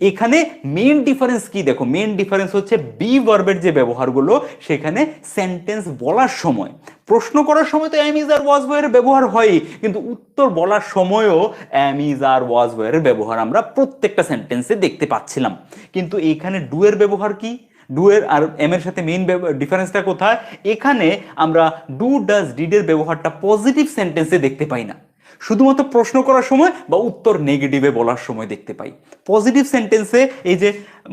এখানে মেন ডিফারেন্স কি দেখো, মেন ডিফারেন্স হচ্ছে বি ভার্বের যে ব্যবহারগুলো, সেখানে সেন্টেন্স বলার সময়, প্রশ্ন করার সময় তো am is are was wire ব্যবহার হয়, কিন্তু উত্তর বলার সময়ও am is are was wire ব্যবহার আমরা প্রত্যেকটা সেন্টেন্সে দেখতে পাচ্ছিলাম। কিন্তু এখানে ডু এর ব্যবহার কি? ডু এর আর এম এর সাথে মেইন ডিফারেন্সটা কোথায়? এখানে আমরা ডু ডাজ ডিড এর ব্যবহারটা পজিটিভ সেন্টেন্সে দেখতে পাই না, শুধুমাত্র প্রশ্ন করার সময় বা উত্তর নেগেটিভে বলার সময় দেখতে পাই। পজিটিভ সেন্টেন্সে এই যে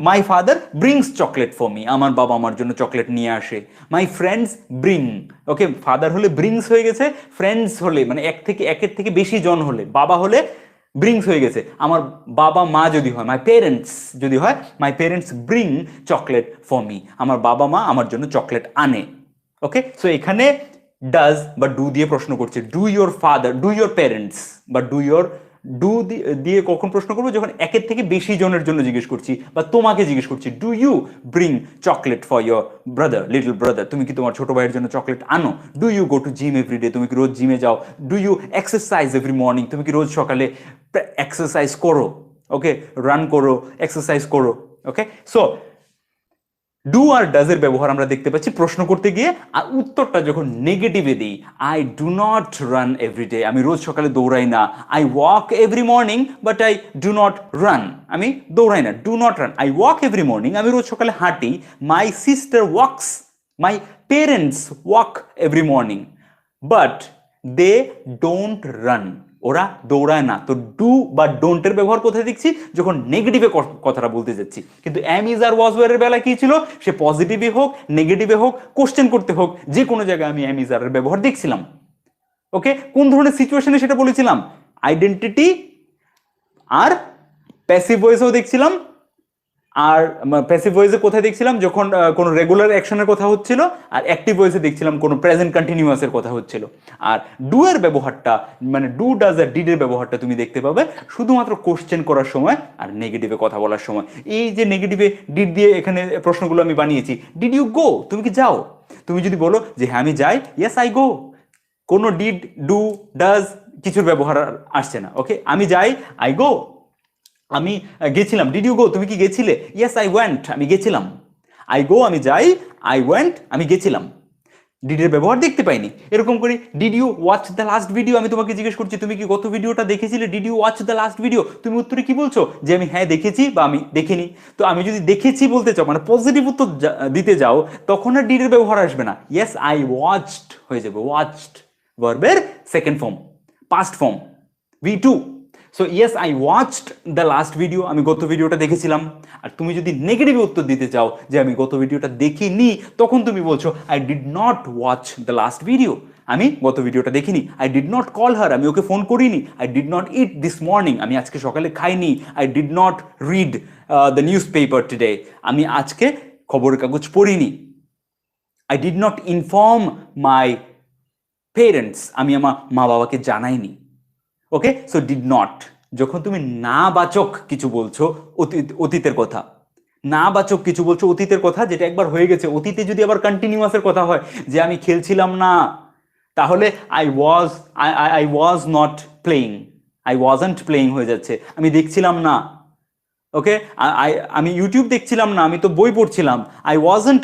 my father brings chocolate for me, আমার বাবা আমার জন্য চকলেট নিয়ে আসে। My friends bring, okay, father হলে ব্রিংস হয়ে গেছে, ফ্রেন্ডস হলে মানে একের থেকে বেশি জন হলে, বাবা হলে ব্রিংস হয়ে গেছে। আমার বাবা মা যদি হয়, মাই পেরেন্টস যদি হয়, my parents bring chocolate for me, আমার বাবা মা আমার জন্য চকলেট আনে। ওকে, সো এখানে ডাজ বা ডু দিয়ে প্রশ্ন করছে, do your father, do your parents, বা ডু ইয়োর, ডু দিয়ে কখন প্রশ্ন করবো, যখন একের থেকে বেশি জনের জন্য জিজ্ঞেস করছি বা তোমাকে জিজ্ঞেস করছি, do you bring chocolate for your brother, little brother, তুমি কি তোমার ছোট ভাইয়ের জন্য চকলেট আনো? Do you go to gym every day, তুমি কি রোজ জিমে যাও? Do you exercise every morning, তুমি কি রোজ সকালে এক্সারসাইজ করো? ওকে, রান করো, এক্সারসাইজ করো। ওকে, সো ডু আর ডাজ এর ব্যবহার আমরা দেখতে পাচ্ছি প্রশ্ন করতে গিয়ে। আর উত্তরটা যখন নেগেটিভে দিই, I do not run every day, আমি রোজ সকালে দৌড়াই না। I walk every morning but I do not run, আমি দৌড়াই না, do not run. I walk every morning, আমি রোজ সকালে হাঁটি। My sister walks, my parents walk every morning but they don't run, ওরা দৌড়ায় না। তো ডু বা ডোন্টের ব্যবহার কোথায় দেখছি, যখন নেগেটিভে কথাটা বলতে যাচ্ছি। কিন্তু am is are was were এর বেলায় কি ছিল, সে পজিটিভে হোক নেগেটিভে হোক কোশ্চেন করতে হোক, যে কোনো জায়গায় আমি অ্যাম ইজ আর এর ব্যবহার দেখছিলাম। ওকে, কোন ধরনের সিচুয়েশনে সেটা বলেছিলাম, আইডেন্টিটি আর প্যাসিভ ভয়েসেও দেখছিলাম। আর প্যাসিভ ভয়েসে কোথায় দেখছিলাম, যখন কোনো রেগুলার অ্যাকশনের কথা হচ্ছিল। আর অ্যাক্টিভ ভয়েসে দেখছিলাম কোনো প্রেজেন্ট কন্টিনিউয়াসের কথা হচ্ছিল। আর ডু এর ব্যবহারটা, মানে ডু ডাজ আর ডিড এর ব্যবহারটা তুমি দেখতে পাবে শুধুমাত্র কোশ্চেন করার সময় আর নেগেটিভে কথা বলার সময়। এই যে নেগেটিভে ডিড দিয়ে এখানে প্রশ্নগুলো আমি বানিয়েছি, ডিড ইউ গো, তুমি কি যাও? তুমি যদি বলো যে হ্যাঁ আমি যাই, ইয়েস আই গো, কোনো ডিড ডু ডাজ কিছুর ব্যবহার আসছে না। ওকে, আমি যাই, আই গো। আমি গেছিলাম, ডিড ইউ গো, তুমি কি গেছিলে? ইয়েস আই ওয়েন্ট, আমি গেছিলাম। আই গো, আমি যাই, আই ওয়েন্ট, আমি গেছিলাম। ডিডের ব্যবহার দেখতে পাইনি। এরকম করি, did you watch the last video, আমি তোমাকে জিজ্ঞেস করছি তুমি কি গত ভিডিওটা দেখেছিলে? Did you watch the last video, তুমি উত্তরে কি বলছো, যে আমি হ্যাঁ দেখেছি বা আমি দেখিনি। তো আমি যদি দেখেছি বলতে চাও, মানে পজিটিভ উত্তর দিতে যাও, তখন আর ডিডের ব্যবহার আসবে না, ইয়েস আই ওয়াচড হয়ে যাবে। ওয়াচড ভার্বের second form, past form, V2। So yes I watched the last video, আমি গত ভিডিওটা দেখেছিলাম। আর তুমি যদি নেগেটিভ উত্তর দিতে চাও যে আমি গত ভিডিওটা দেখিনি, তখন তুমি বলছো I did not watch the last video, আমি গত ভিডিওটা দেখিনি। I did not call her, আমি ওকে ফোন করিনি। I did not it this morning, আমি আজকে সকালে খাইনি। I did not read the news paper today, আমি আজকে খবরের কাগজ পড়িনি। I did not inform my parents, আমি আমার মা বাবাকে জানাইনি। ওকে, সো ডিড নট, যখন তুমি না বাচক কিছু বলছো, অতীতের কথা, না বাচক কিছু বলছো অতীতের কথা, যেটা একবার হয়ে গেছে। অতীতে যদি আবার কন্টিনিউয়াসের কথা হয়, যে আমি খেলছিলাম না, তাহলে I was not playing, I wasn't playing হয়ে যাচ্ছে, আমি দেখছিলাম না। ওকে, আমি ইউটিউব দেখছিলাম না, আমি তো বই পড়ছিলাম। I wasn't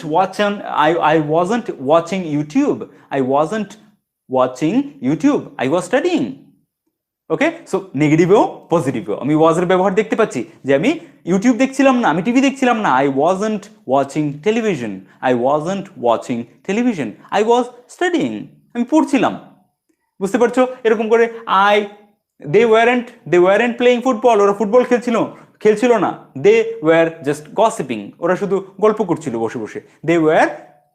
watching YouTube, I wasn't watching YouTube, I was studying. Okay, so নেগেটিভেও পজিটিভেও আমি ওয়াজের ব্যবহার দেখতে পাচ্ছি, যে আমি ইউটিউব দেখছিলাম না, আমি টিভি দেখছিলাম না। I wasn't watching television, I wasn't watching television, I was studying, আমি পড়ছিলাম। বুঝতে পারছো? এরকম করে দে ওয়ারেন্ট প্লেইং ফুটবল, ওরা ফুটবল খেলছিল না। দে ওয়ার জাস্ট গসিপিং, ওরা শুধু গল্প করছিল বসে বসে। They were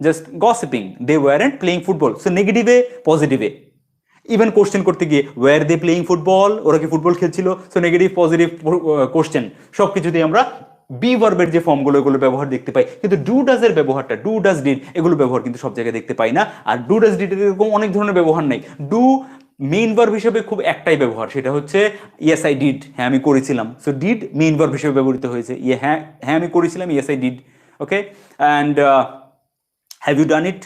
just gossiping, they weren't playing football. So নেগেটিভে পজিটিভে, ইভেন কোশ্চেন করতে গিয়ে ওয়ার দে প্লেইং ফুটবল, ওরা কি ফুটবল খেলছিল? সো নেগেটিভ পজিটিভ কোশ্চেন সব কিছুতে আমরা বি ভার্বের যে ফর্মগুলো এগুলো ব্যবহার দেখতে পাই। কিন্তু ডু ডাজ এর ব্যবহারটা, ডু ডাজ ডিড, এগুলো ব্যবহার কিন্তু সব জায়গায় দেখতে পাই না। আর ডু ডাজ ডিড এরকম অনেক ধরনের ব্যবহার নেই। ডু মেইন ভার্ব হিসেবে খুব একটাই ব্যবহার, সেটা হচ্ছে ইয়েস আই ডিড, হ্যাঁ আমি করেছিলাম। সো ডিড মেইন ভার্ব হিসেবে ব্যবহৃত হয়েছে, হ্যাঁ হ্যাঁ আমি করেছিলাম, yes I did. Okay, and have you done it,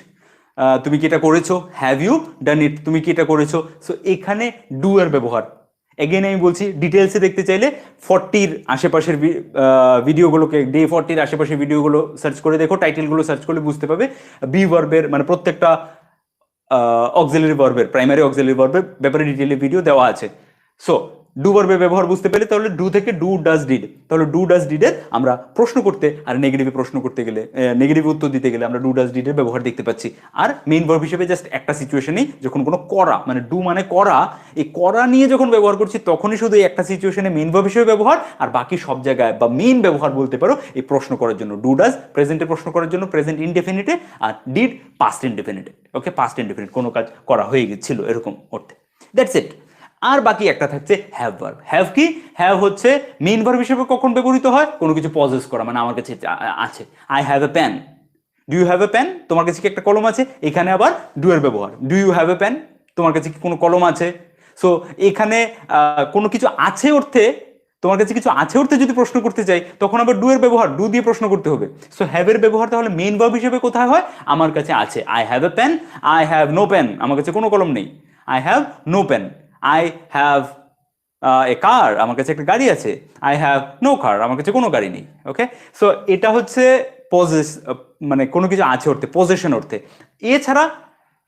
তুমি কি এটা করেছো? হ্যাভ ইউ ডান ইট, তুমি কি এটা করেছো? সো এখানে ডু এর ব্যবহার। এগেন আমি বলছি, ডিটেলসে দেখতে চাইলে 40-র আশেপাশের ভিডিওগুলোকে, ডে 40-র আশেপাশের ভিডিওগুলো সার্চ করে দেখো, টাইটেলগুলো সার্চ করলে বুঝতে পাবে বি ভার্বের, মানে প্রত্যেকটা অক্সিলারি ভার্বের, প্রাইমারি অক্সিলারি ভার্বের ব্যাপারে ডিটেইলে ভিডিও দেওয়া আছে। সো ডু ভার্বের ব্যবহার বুঝতে পেলে, তাহলে ডু থেকে ডু ডাজ ডিড, তাহলে ডু ডাজ ডিডের আমরা প্রশ্ন করতে আর নেগেটিভে প্রশ্ন করতে গেলে, নেগেটিভ উত্তর দিতে গেলে আমরা ডু ডাজ ডিডের ব্যবহার দেখতে পাচ্ছি। আর মেইন ভার্ব হিসেবে জাস্ট একটা সিচুয়েশনেই, যখন কোনো করা, মানে ডু মানে করা, এই করা নিয়ে যখন ব্যবহার করছি, তখনই শুধু এই একটা সিচুয়েশনে মেইন ভার্ব হিসেবে ব্যবহার। আর বাকি সব জায়গায় বা মেইন ব্যবহার বলতে পারো এই প্রশ্ন করার জন্য। ডু ডাজ প্রেজেন্টে প্রশ্ন করার জন্য প্রেজেন্ট ইনডেফিনিটে, আর ডিড পাস্ট ইনডেফিনিটে। ওকে, পাস্ট ইনডেফিনিট, কোনো কাজ করা হয়ে গেছিল এরকম অর্থে। That's it. আর বাকি একটা থাকছে হ্যাভ ভার্ব। হ্যাভ কি? হ্যাভ হচ্ছে মেইন ভার্ব হিসেবে কখন ব্যবহৃত হয়? কোনো কিছু পজেস করা, মানে আমার কাছে আছে। I have a pen, do you have a pen, তোমার কাছে কি একটা কলম আছে, এখানে আবার ডু এর ব্যবহার। Do you have a pen, তোমার কাছে কি কোনো কলম আছে। সো এখানে কোনো কিছু আছে অর্থে, তোমার কাছে কিছু আছে অর্থে যদি প্রশ্ন করতে চাই তখন আবার ডু এর ব্যবহার, ডু দিয়ে প্রশ্ন করতে হবে। সো হ্যাভ এর ব্যবহার তাহলে মেইন ভার্ব হিসেবে কোথায় হয়, আমার কাছে আছে। I have a pen, I have no pen, আমার কাছে কোনো কলম নেই। I have no pen, I have a car, আমার কাছে একটা গাড়ি আছে। আই হ্যাভ নো কার, আমার কাছে কোনো গাড়ি নেই। ওকে, সো এটা হচ্ছে পজেস, মানে কোনো কিছু আছে অর্থে, পজেশন অর্থে। এছাড়া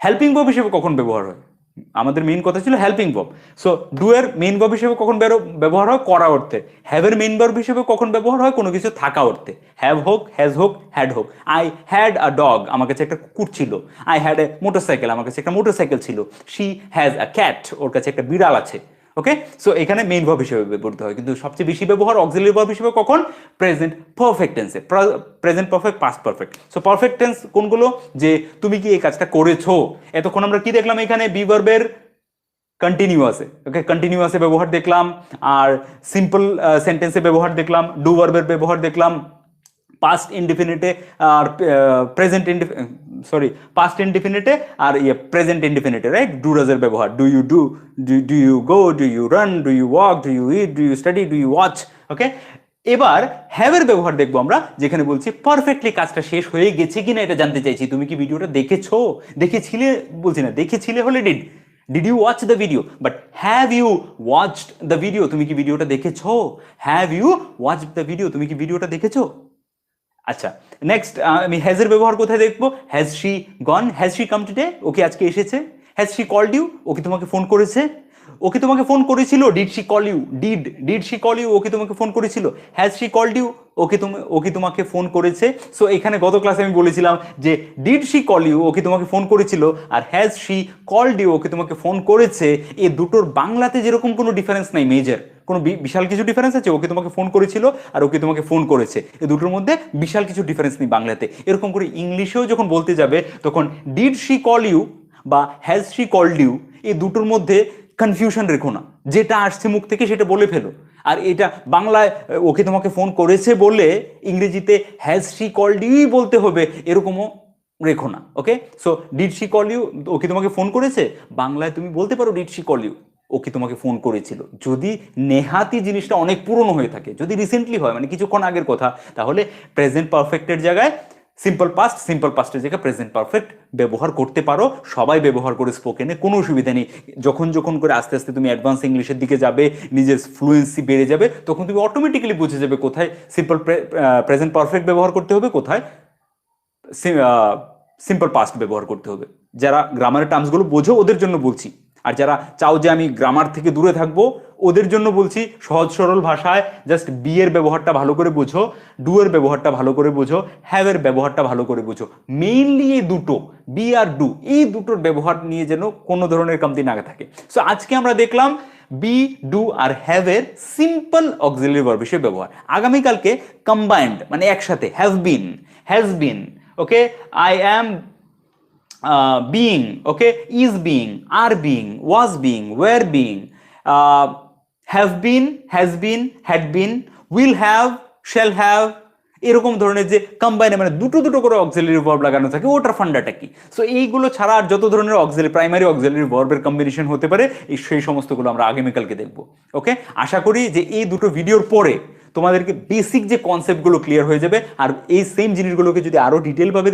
হেল্পিং ভার্ব হিসেবে কখন ব্যবহার হয়, আমাদের মেইন কথা ছিল হেল্পিং ভার্ব। সো ডু এর মেইন ভার্ব হিসেবে কখন ব্যবহার হয়, করা অর্থে। হ্যাভ এর মেইন ভার্ব হিসেবে কখন ব্যবহার হয়, কোনো কিছু থাকা অর্থে। হ্যাভ হোক, হ্যাজ হোক, হ্যাড হোক। আই হ্যাড আ ডগ, আমার কাছে একটা কুকুর ছিল। আই হ্যাড এ মোটরসাইকেল, আমার কাছে একটা মোটরসাইকেল ছিল। শি হ্যাজ আ ক্যাট, ওর কাছে একটা বিড়াল আছে। ওকে, সো এখানে মেইন ভার্ব হিসেবে ব্যবহৃত হয়, কিন্তু সবচেয়ে বেশি ব্যবহার অক্সিলারি ভার্ব হিসেবে কখন, প্রেজেন্ট পারফেক্ট টেন্সে। Present perfect, past perfect. So perfect tense কোনগুলো, যে তুমি কি এই কাজটা করেছো। এতক্ষণ আমরা কি দেখলাম, এখানে বি ভার্বের কন্টিনিউয়াসে, ওকে, কন্টিনিউয়াসে ব্যবহার দেখলাম, আর সিম্পল সেন্টেন্সে ব্যবহার দেখলাম, ডু ভার্বের ব্যবহার দেখলাম, পাস্ট ইনডিফিনিটে আর প্রেজেন্ট সরি পাস্ট ইনডিফিনিটে আর প্রেজেন্ট ইনডিফিনিটে, রাইট, ডু ডাজের ব্যবহার। Do you do, do you go, do you run, do you walk, do you eat, do you study, do you watch. Okay, এবার হ্যাভের ব্যবহার দেখবো আমরা, যেখানে বলছি পারফেক্টলি কাজটা শেষ হয়ে গেছে কিনা এটা জানতে চাইছি। তুমি কি ভিডিওটা দেখেছো, দেখেছিলে বলছি না, দেখেছিলে হলে did you watch the video, but have you watched the video, তুমি কি ভিডিওটা দেখেছো। Have you watched the video, তুমি কি ভিডিওটা দেখেছো। আচ্ছা, নেক্সট আমি হ্যাজের ব্যবহার কোথায় দেখবো, has she gone, has she come today, ওকে আজকে এসেছে। হ্যাজ শি কলড ইউ, ওকে তোমাকে ফোন করেছে। ওকে তোমাকে ফোন করেছিল, did she call you, did she call you, ওকে তোমাকে ফোন করেছিল। হ্যাজ শি কলড ইউ, ওকে তোমাকে ফোন করেছে। সো এখানে গত ক্লাসে আমি বলেছিলাম যে ডিড শি কল ইউ, ওকে তোমাকে ফোন করেছিল, আর হ্যাজ শি কলড ইউ, ওকে তোমাকে ফোন করেছে, এই দুটোর বাংলাতে যেরকম কোনো ডিফারেন্স নাই, মেজর কোনো বিশাল কিছু ডিফারেন্স আছে, ওকে তোমাকে ফোন করেছিল আর ওকে তোমাকে ফোন করেছে, এই দুটোর মধ্যে বিশাল কিছু ডিফারেন্স নেই বাংলাতে। এরকম করে ইংলিশেও যখন বলতে যাবে তখন ডিড শি কল ইউ বা হ্যাজ শি কলড ইউ, এই দুটোর মধ্যে কনফিউশন রেখো না, যেটা আসছে মুখ থেকে সেটা বলে ফেলো। আর এটা বাংলায় ওকে তোমাকে ফোন করেছে বলে ইংরেজিতে হ্যাজ শি কলড ইউই বলতে হবে, এরকমও রেখো না। Okay, so did she call you, ওকে তোমাকে ফোন করেছে, বাংলায় তুমি বলতে পারো ডিড শি কল ইউ, ওকে তোমাকে ফোন করেছিল। যদি নেহাতি জিনিসটা অনেক পুরনো হয়ে থাকে, যদি রিসেন্টলি হয় মানে কিছুক্ষণ আগের কথা, তাহলে প্রেজেন্ট পারফেক্টের জায়গায় সিম্পল পাস্ট, সিম্পল পাস্টের জায়গায় প্রেজেন্ট পারফেক্ট ব্যবহার করতে পারো। সবাই ব্যবহার করে স্পোকেনে, কোনো অসুবিধা নেই। যখন যখন করে আস্তে আস্তে তুমি অ্যাডভান্স ইংলিশের দিকে যাবে, নিজের ফ্লুয়েন্সি বেড়ে যাবে, তখন তুমি অটোমেটিক্যালি বুঝে যাবে কোথায় সিম্পল প্রেজেন্ট পারফেক্ট ব্যবহার করতে হবে, কোথায় সিম্পল পাস্ট ব্যবহার করতে হবে। যারা গ্রামারের টার্মসগুলো বোঝো ওদের জন্য বলছি, আর যারা চাও যে আমি গ্রামার থেকে দূরে থাকবো ওদের জন্য বলছি সহজ সরল ভাষায় জাস্ট বি এর ব্যবহারটা ভালো করে বোঝো, ডু এর ব্যবহারটা ভালো করে বোঝো, হ্যাভ এর ব্যবহারটা ভালো করে বোঝো। মেইনলি এই দুটো, বি আর ডু, এই দুটোর ব্যবহার নিয়ে যেন কোনো ধরনের কমতি না থাকে। সো আজকে আমরা দেখলাম বি, ডু আর হ্যাভ এর সিম্পল অক্সিলারি ভার্ব হিসেবে ব্যবহার। আগামীকালকে কম্বাইন্ড মানে একসাথে have been, has been, okay, I am being, okay, is being, are being, was being, were being, have been, has been, had been, will have, shall have, এরকম ধরনের যে কম্বাইনে মানে দুটো দুটো করে অক্সিলারি ভার্ব লাগানো থাকে, ওটার ফান্ডাটা কি। সো এইগুলো ছাড়া আর যত ধরনের অক্সিলারি প্রাইমারি অক্সিলারি ভার্বের কম্বিনেশন হতে পারে, সেই সমস্তগুলো আমরা আগামীকালকে দেখবো। ওকে, আশা করি যে এই দুটো ভিডিওর পরে তোমাদেরকে বেসিক যে কনসেপ্টগুলো ক্লিয়ার হয়ে যাবে। আর এই সেম জিনিসগুলোকে যদি আরো ডিটেলভাবে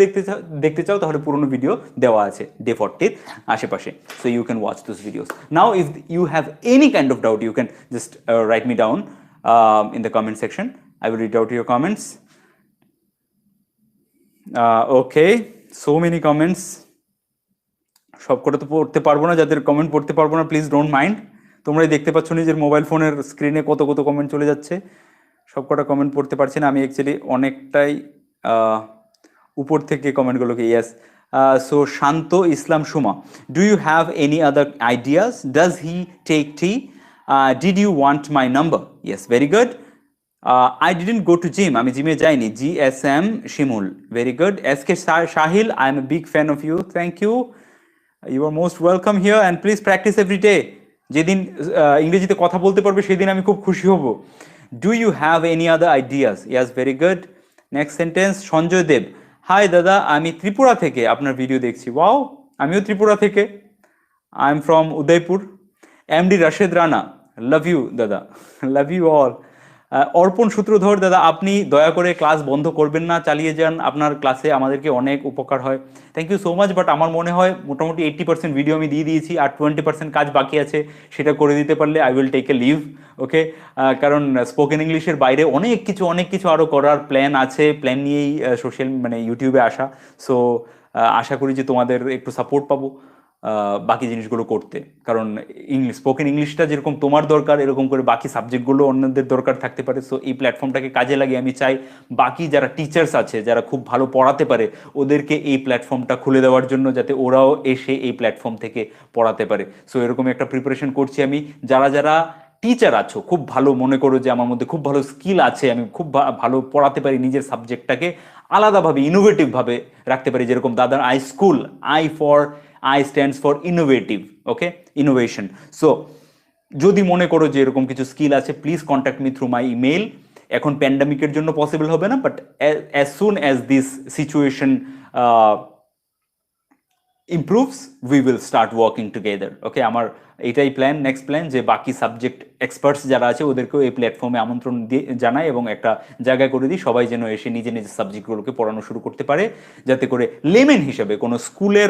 দেখতে চাও তাহলে পুরোনো ভিডিও দেওয়া আছে ডে 40 আশেপাশে, so you can watch those videos. Now if you have any kind of doubt you can just write me down in the comment section, I will read out your comments. Okay, so many comments, সবকটা তো পড়তে পারবো না, যাদের কমেন্ট পড়তে পারবো না প্লিজ ডোন্ট মাইন্ড। তোমরাই দেখতে পাচ্ছ নিজের মোবাইল ফোনের স্ক্রিনে কত কত কমেন্ট চলে যাচ্ছে, সবকটা কমেন্ট পড়তে পারছি না আমি অ্যাকচুয়ালি, অনেকটাই উপর থেকে কমেন্টগুলোকে। Yes, so Shanto Islam Suma, do you have any other ideas, does he take tea, did you want my number, yes very good. I didn't go to gym, আমি জিমে যাইনি, GSM Shimul, very good. SK Shahil, I am a big fan of you, thank you, you are most welcome here and please practice every day. যেদিন ইংরেজিতে কথা বলতে পারবে সেদিন আমি খুব খুশি হব। Do you have any other ideas? Yes, very good. Next sentence, Sanjoy Dev, hi দাদা, আমি ত্রিপুরা থেকে আপনার ভিডিও দেখছি। ওয়াও, আমিও ত্রিপুরা থেকে। I am from Udaipur. MD Rashed Rana, love you দাদা, লাভ ইউ অল। অর্পণ সূত্রধর দাদা, আপনি দয়া করে ক্লাস বন্ধ করবেন না, চালিয়ে যান, আপনার ক্লাসে আমাদেরকে অনেক উপকার হয়। Thank you so much. But আমার মনে হয় মোটামুটি 80% ভিডিও আমি দিয়ে দিয়েছি, আর 20% কাজ বাকি আছে, সেটা করে দিতে পারলে I will take a leave. Okay, কারণ স্পোকেন ইংলিশের বাইরে অনেক কিছু আরও করার প্ল্যান আছে, প্ল্যান নিয়েই সোশ্যাল মানে ইউটিউবে আসা। সো আশা করি যে তোমাদের একটু সাপোর্ট পাবো বাকি জিনিসগুলো করতে। কারণ স্পোকেন ইংলিশটা যেরকম তোমার দরকার, এরকম করে বাকি সাবজেক্টগুলো অন্যদের দরকার থাকতে পারে। সো এই প্ল্যাটফর্মটাকে কাজে লাগিয়ে আমি চাই বাকি যারা টিচার্স আছে, যারা খুব ভালো পড়াতে পারে, ওদেরকে এই প্ল্যাটফর্মটা খুলে দেওয়ার জন্য, যাতে ওরাও এসে এই প্ল্যাটফর্ম থেকে পড়াতে পারে। সো এরকম একটা প্রিপারেশন করছি আমি। যারা যারা টিচার আছো, খুব ভালো মনে করো যে আমার মধ্যে খুব ভালো স্কিল আছে, আমি খুব ভালো পড়াতে পারি, নিজের সাবজেক্টটাকে আলাদাভাবে ইনোভেটিভভাবে রাখতে পারি, যেরকম দাদার I school, I stands for innovative, okay, innovation. So যদি মনে করো যে এরকম কিছু স্কিল আছে, please contact me through my email. এখন প্যান্ডামিকের জন্য পসিবল হবে না, but as soon as this situation improves we will start working together. Okay, আমার এটাই প্ল্যান, নেক্সট প্ল্যান, যে বাকি সাবজেক্ট এক্সপার্টস যারা আছে ওদেরকেও এই প্ল্যাটফর্মে আমন্ত্রণ দিয়ে জানাই এবং একটা জায়গা করে দিই, সবাই যেন এসে নিজের নিজের সাবজেক্টগুলোকে পড়ানো শুরু করতে পারে, যাতে করে লেমেন হিসেবে কোনো স্কুলের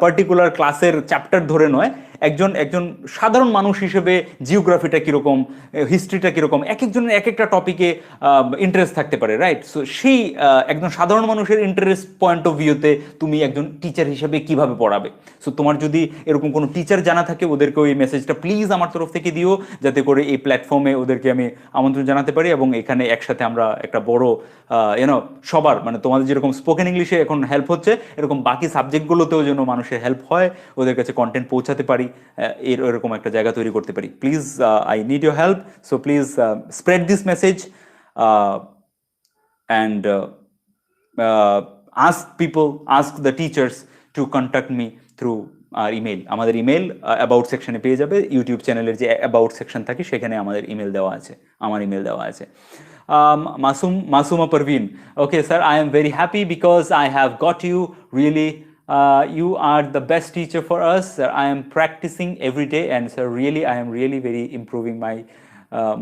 পার্টিকুলার ক্লাসের চ্যাপ্টার ধরে নয়, একজন একজন সাধারণ মানুষ হিসেবে জিওগ্রাফিটা কীরকম, হিস্ট্রিটা কীরকম, এক একজনের এক একটা টপিকে ইন্টারেস্ট থাকতে পারে, রাইট? সো সেই একজন সাধারণ মানুষের ইন্টারেস্ট পয়েন্ট অফ ভিউতে তুমি একজন টিচার হিসেবে কিভাবে পড়াবে। সো তোমার যদি এরকম কোনো টিচার জানা থাকে, ওদেরকে ওই মেসেজটা প্লিজ আমার তরফ থেকে দিও, যাতে করে এই প্ল্যাটফর্মে ওদেরকে আমি আমন্ত্রণ জানাতে পারি এবং এখানে একসাথে আমরা একটা বড় সবার, মানে তোমাদের যেরকম স্পোকেন ইংলিশে এখন হেল্প হচ্ছে, এরকম বাকি সাবজেক্টগুলোতেও যেন মানুষের হেল্প হয়, ওদের কাছে কন্টেন্ট পৌঁছাতে পারি, এরকম একটা জায়গা তৈরি করতে পারি। Please, I need your help. So please spread this message and ask the teachers to contact me through our email. আমাদের ইমেল অ্যাবাউট সেকশনে পেয়ে যাবে, ইউটিউব চ্যানেলের যে অ্যাবাউট সেকশন থাকে সেখানে আমাদের ইমেল দেওয়া আছে, আমার ইমেল দেওয়া আছে। Masuma Parveen, okay sir, I am very happy because I have got you. Really, you are the best teacher for us, sir. I am practicing every day, and sir, really I am really very improving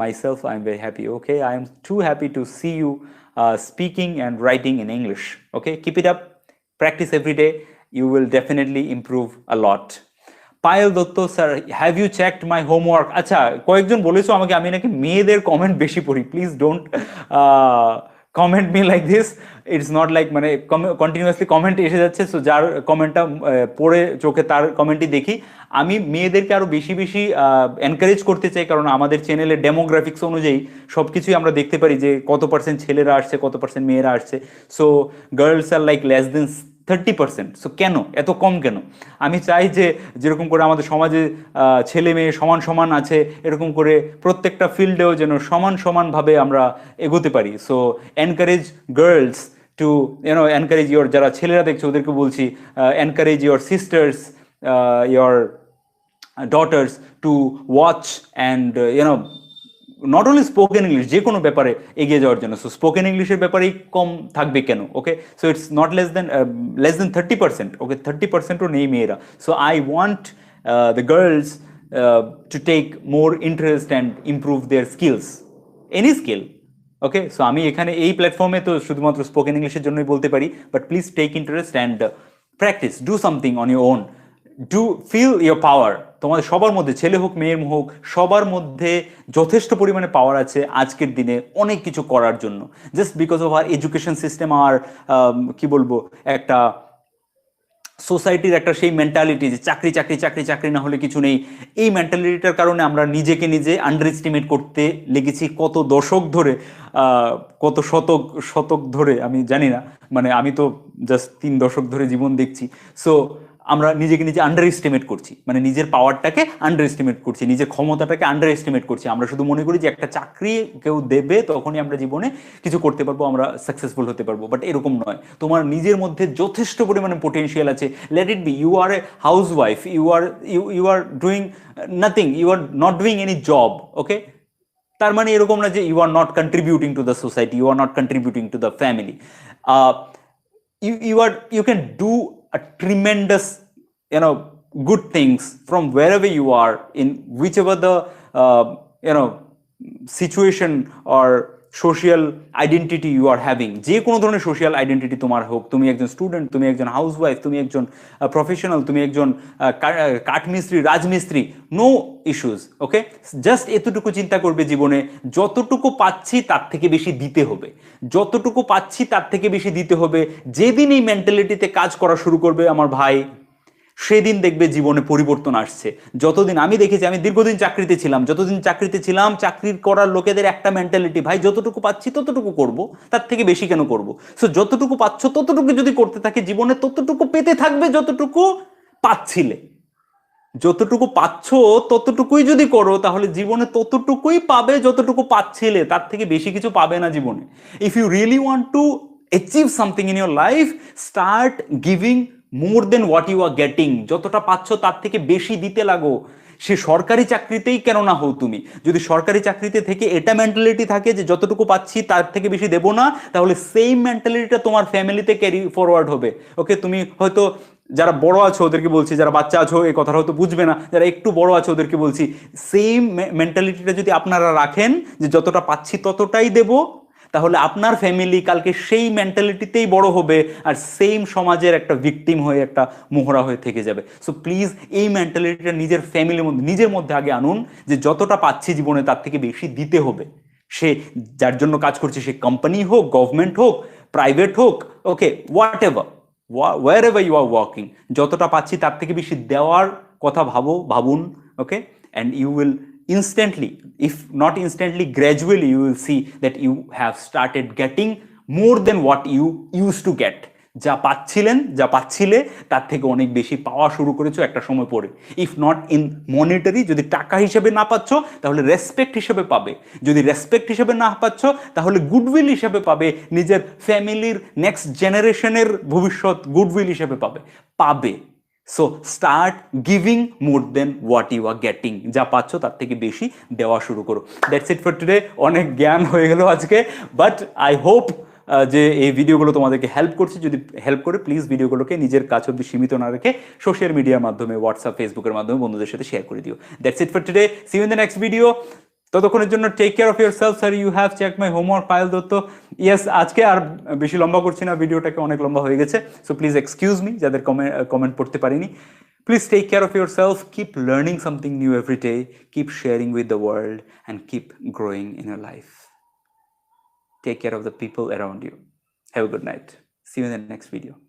myself. I am very happy. Okay, I am too happy to see you speaking and writing in English. Okay, keep it up, practice every day, you will definitely improve a lot. Payel Dutta, sir have you checked my homework? আচ্ছা, কয়েকজন বলেছো আমাকে আমি নাকি মেয়েদের কমেন্ট বেশি পড়ি। Please don't comment me like this. It's not like মানে কন্টিনিউয়াসলি কমেন্ট এসে যাচ্ছে, সো যার কমেন্টটা পড়ে চোখে তার কমেন্টই দেখি। আমি মেয়েদেরকে আরও বেশি বেশি এনকারেজ করতে চাই, কারণ আমাদের চ্যানেলের ডেমোগ্রাফিক্স অনুযায়ী সব কিছুই আমরা দেখতে পারি যে কত পার্সেন্ট ছেলেরা আসছে, কত পার্সেন্ট মেয়েরা আসছে। সো গার্লস আর লাইক লেস দেন 30%। সো কেন এত কম কেন? আমি চাই যে যেরকম করে আমাদের সমাজে ছেলে মেয়ে সমান সমান আছে, এরকম করে প্রত্যেকটা ফিল্ডেও যেন সমান সমানভাবে আমরা এগোতে পারি। So encourage girls to encourage your, যারা ছেলেরা দেখছে ওদেরকে বলছি, encourage your sisters, your daughters to watch and not only spoken English, যে কোনো ব্যাপারে এগিয়ে যাওয়ার জন্য। সো স্পোকেন ইংলিশের ব্যাপারেই কম থাকবে কেন? Okay, so it's not less than 30%। Okay, 30%ও নেই মেয়েরা। So I want the girls to take more interest and improve their skills, any skill. Okay, so আমি এখানে এই প্ল্যাটফর্মে তো শুধুমাত্র স্পোকেন ইংলিশের জন্যই বলতে পারি, but please take interest and practice, do something on your own, do feel your power. তোমাদের সবার মধ্যে, ছেলে হোক মেয়ে হোক, সবার মধ্যে যথেষ্ট পরিমাণে পাওয়ার আছে আজকের দিনে অনেক কিছু করার জন্য। Just because of our education system, আর কি বলবো, একটা সোসাইটির একটা সেই মেন্টালিটি যে চাকরি চাকরি চাকরি চাকরি না হলে কিছু নেই, এই মেন্টালিটিটার কারণে আমরা নিজেকে নিজে আন্ডার এস্টিমেট করতে লেগেছি কত দশক ধরে, কত শতক শতক ধরে, আমি জানি না, মানে আমি তো জাস্ট 3 দশক ধরে জীবন দেখছি। সো আমরা নিজেকে নিজে আন্ডার এস্টিমেট করছি, মানে নিজের পাওয়ারটাকে আন্ডার এস্টিমেট করছি, নিজের ক্ষমতাটাকে আন্ডার এস্টিমেট করছি। আমরা শুধু মনে করি যে একটা চাকরি কেউ দেবে তখনই আমরা জীবনে কিছু করতে পারবো, আমরা সাকসেসফুল হতে পারবো, বাট এরকম নয়। তোমার নিজের মধ্যে যথেষ্ট পরিমাণে পোটেনশিয়াল আছে, let it be. You are a housewife, you are doing nothing, you are not doing any job. Okay, তার মানে এরকম না যে you are not contributing to the society, you are not contributing to the family. you can do a tremendous, good things from wherever you are, in whichever the situation or social identity you are having, যে কোনো ধরনের সোশ্যাল আইডেন্টিটি তোমার হোক, তুমি একজন স্টুডেন্ট, তুমি একজন হাউসওয়াইফ, তুমি একজন প্রফেশনাল, তুমি একজন কাঠমিস্ত্রি, রাজমিস্ত্রি, নো ইস্যুস। ওকে, জাস্ট এতটুকু চিন্তা করবে জীবনে, যতটুকু পাচ্ছি তার থেকে বেশি দিতে হবে, যতটুকু পাচ্ছি তার থেকে বেশি দিতে হবে। যেদিন এই মেন্টালিটিতে কাজ করা শুরু করবে আমার ভাই, সেদিন দেখবে জীবনে পরিবর্তন আসছে। যতদিন আমি দেখেছি, আমি দীর্ঘদিন চাকরিতে ছিলাম, যতদিন চাকরিতে ছিলাম, চাকরি করার লোকেদের একটা মেন্টালিটি, ভাই যতটুকু পাচ্ছি ততটুকু করব, তার থেকে বেশি কেন করব। সো যতটুকু পাচ্ছ ততটুকু যদি করতে থাকে, জীবনে ততটুকু পেতে থাকবে যতটুকু পাচ্ছিলে। যতটুকু পাচ্ছ ততটুকুই যদি করো, তাহলে জীবনে ততটুকুই পাবে যতটুকু পাচ্ছিলে, তার থেকে বেশি কিছু পাবে না জীবনে। If you really want to achieve something in your life, start giving more than what you are getting. যতটা পাচ্ছ তার থেকে বেশি দিতে লাগো। সে সরকারি চাকরিতেই কেন না হও তুমি, যদি সরকারি চাকরিতে থেকে এটা মেন্টালিটি থাকে যে যতটুকু পাচ্ছি তার থেকে বেশি দেবো না, তাহলে সেম মেন্টালিটিটা তোমার ফ্যামিলিতে ক্যারি ফরওয়ার্ড হবে। ওকে, তুমি হয়তো যারা বড় আছো ওদেরকে বলছি, যারা বাচ্চা আছো এই কথাটা হয়তো বুঝবে না, যারা একটু বড় আছো ওদেরকে বলছি, সেম মেন্টালিটিটা যদি আপনারা রাখেন যে যতটা পাচ্ছি ততটাই দেব, তাহলে আপনার ফ্যামিলি কালকে সেই মেন্টালিটিতেই বড় হবে, আর সেম সমাজের একটা ভিকটিম হয়ে, একটা মোহরা হয়ে থেকে যাবে। সো প্লিজ এই মেন্টালিটিটা নিজের ফ্যামিলির মধ্যে, নিজের মধ্যে আগে আনুন, যে যতটা পাচ্ছি জীবনে তার থেকে বেশি দিতে হবে। সে যার জন্য কাজ করছে, সে কোম্পানি হোক, গভর্নমেন্ট হোক, প্রাইভেট হোক, okay, whatever, wherever you are working, যতটা পাচ্ছি তার থেকে বেশি দেওয়ার কথা ভাবুন। ওকে, and you will instantly, if not instantly, gradually you will see that you have started getting more than what you used to get. যা পাচ্ছিলে তার থেকে অনেক বেশি পাওয়া শুরু করেছো একটা সময় পরে। ইফ নট ইন মনিটারি, যদি টাকা হিসেবে না পাচ্ছ তাহলে রেসপেক্ট হিসেবে পাবে, যদি রেসপেক্ট হিসেবে না পাচ্ছ তাহলে গুডউইল হিসেবে পাবে, নিজের ফ্যামিলির নেক্সট জেনারেশনের ভবিষ্যৎ গুডউইল হিসেবে পাবে। So start giving more than what you are getting. যা পাচ্ছ তার থেকে বেশি দেওয়া শুরু করো। That's it for today. অনেক জ্ঞান হয়ে গেল আজকে, বাট আই হোপ যে এই ভিডিওগুলো তোমাদেরকে হেল্প করছে। যদি হেল্প করে, প্লিজ ভিডিওগুলোকে নিজের কাছে অব্দি সীমিত না রেখে সোশ্যাল মিডিয়ার মাধ্যমে, হোয়াটসঅ্যাপ, ফেসবুকের মাধ্যমে বন্ধুদের সাথে শেয়ার করে দিও। That's it for today. See you in the next video. ততক্ষণের জন্য take care of yourself. Sir, you have check my homework Payel Dutta. Yes, আজকে আর বেশি লম্বা করছি না, ভিডিওটাকে অনেক লম্বা হয়ে গেছে। সো প্লিজ এক্সকিউজ মি যাদের কমেন্ট পড়তে পারিনি। Please take care of yourself. Keep learning something new every day. Keep sharing with the world and keep growing in your life. Take care of the people around you. Have a good night. See you in the next video.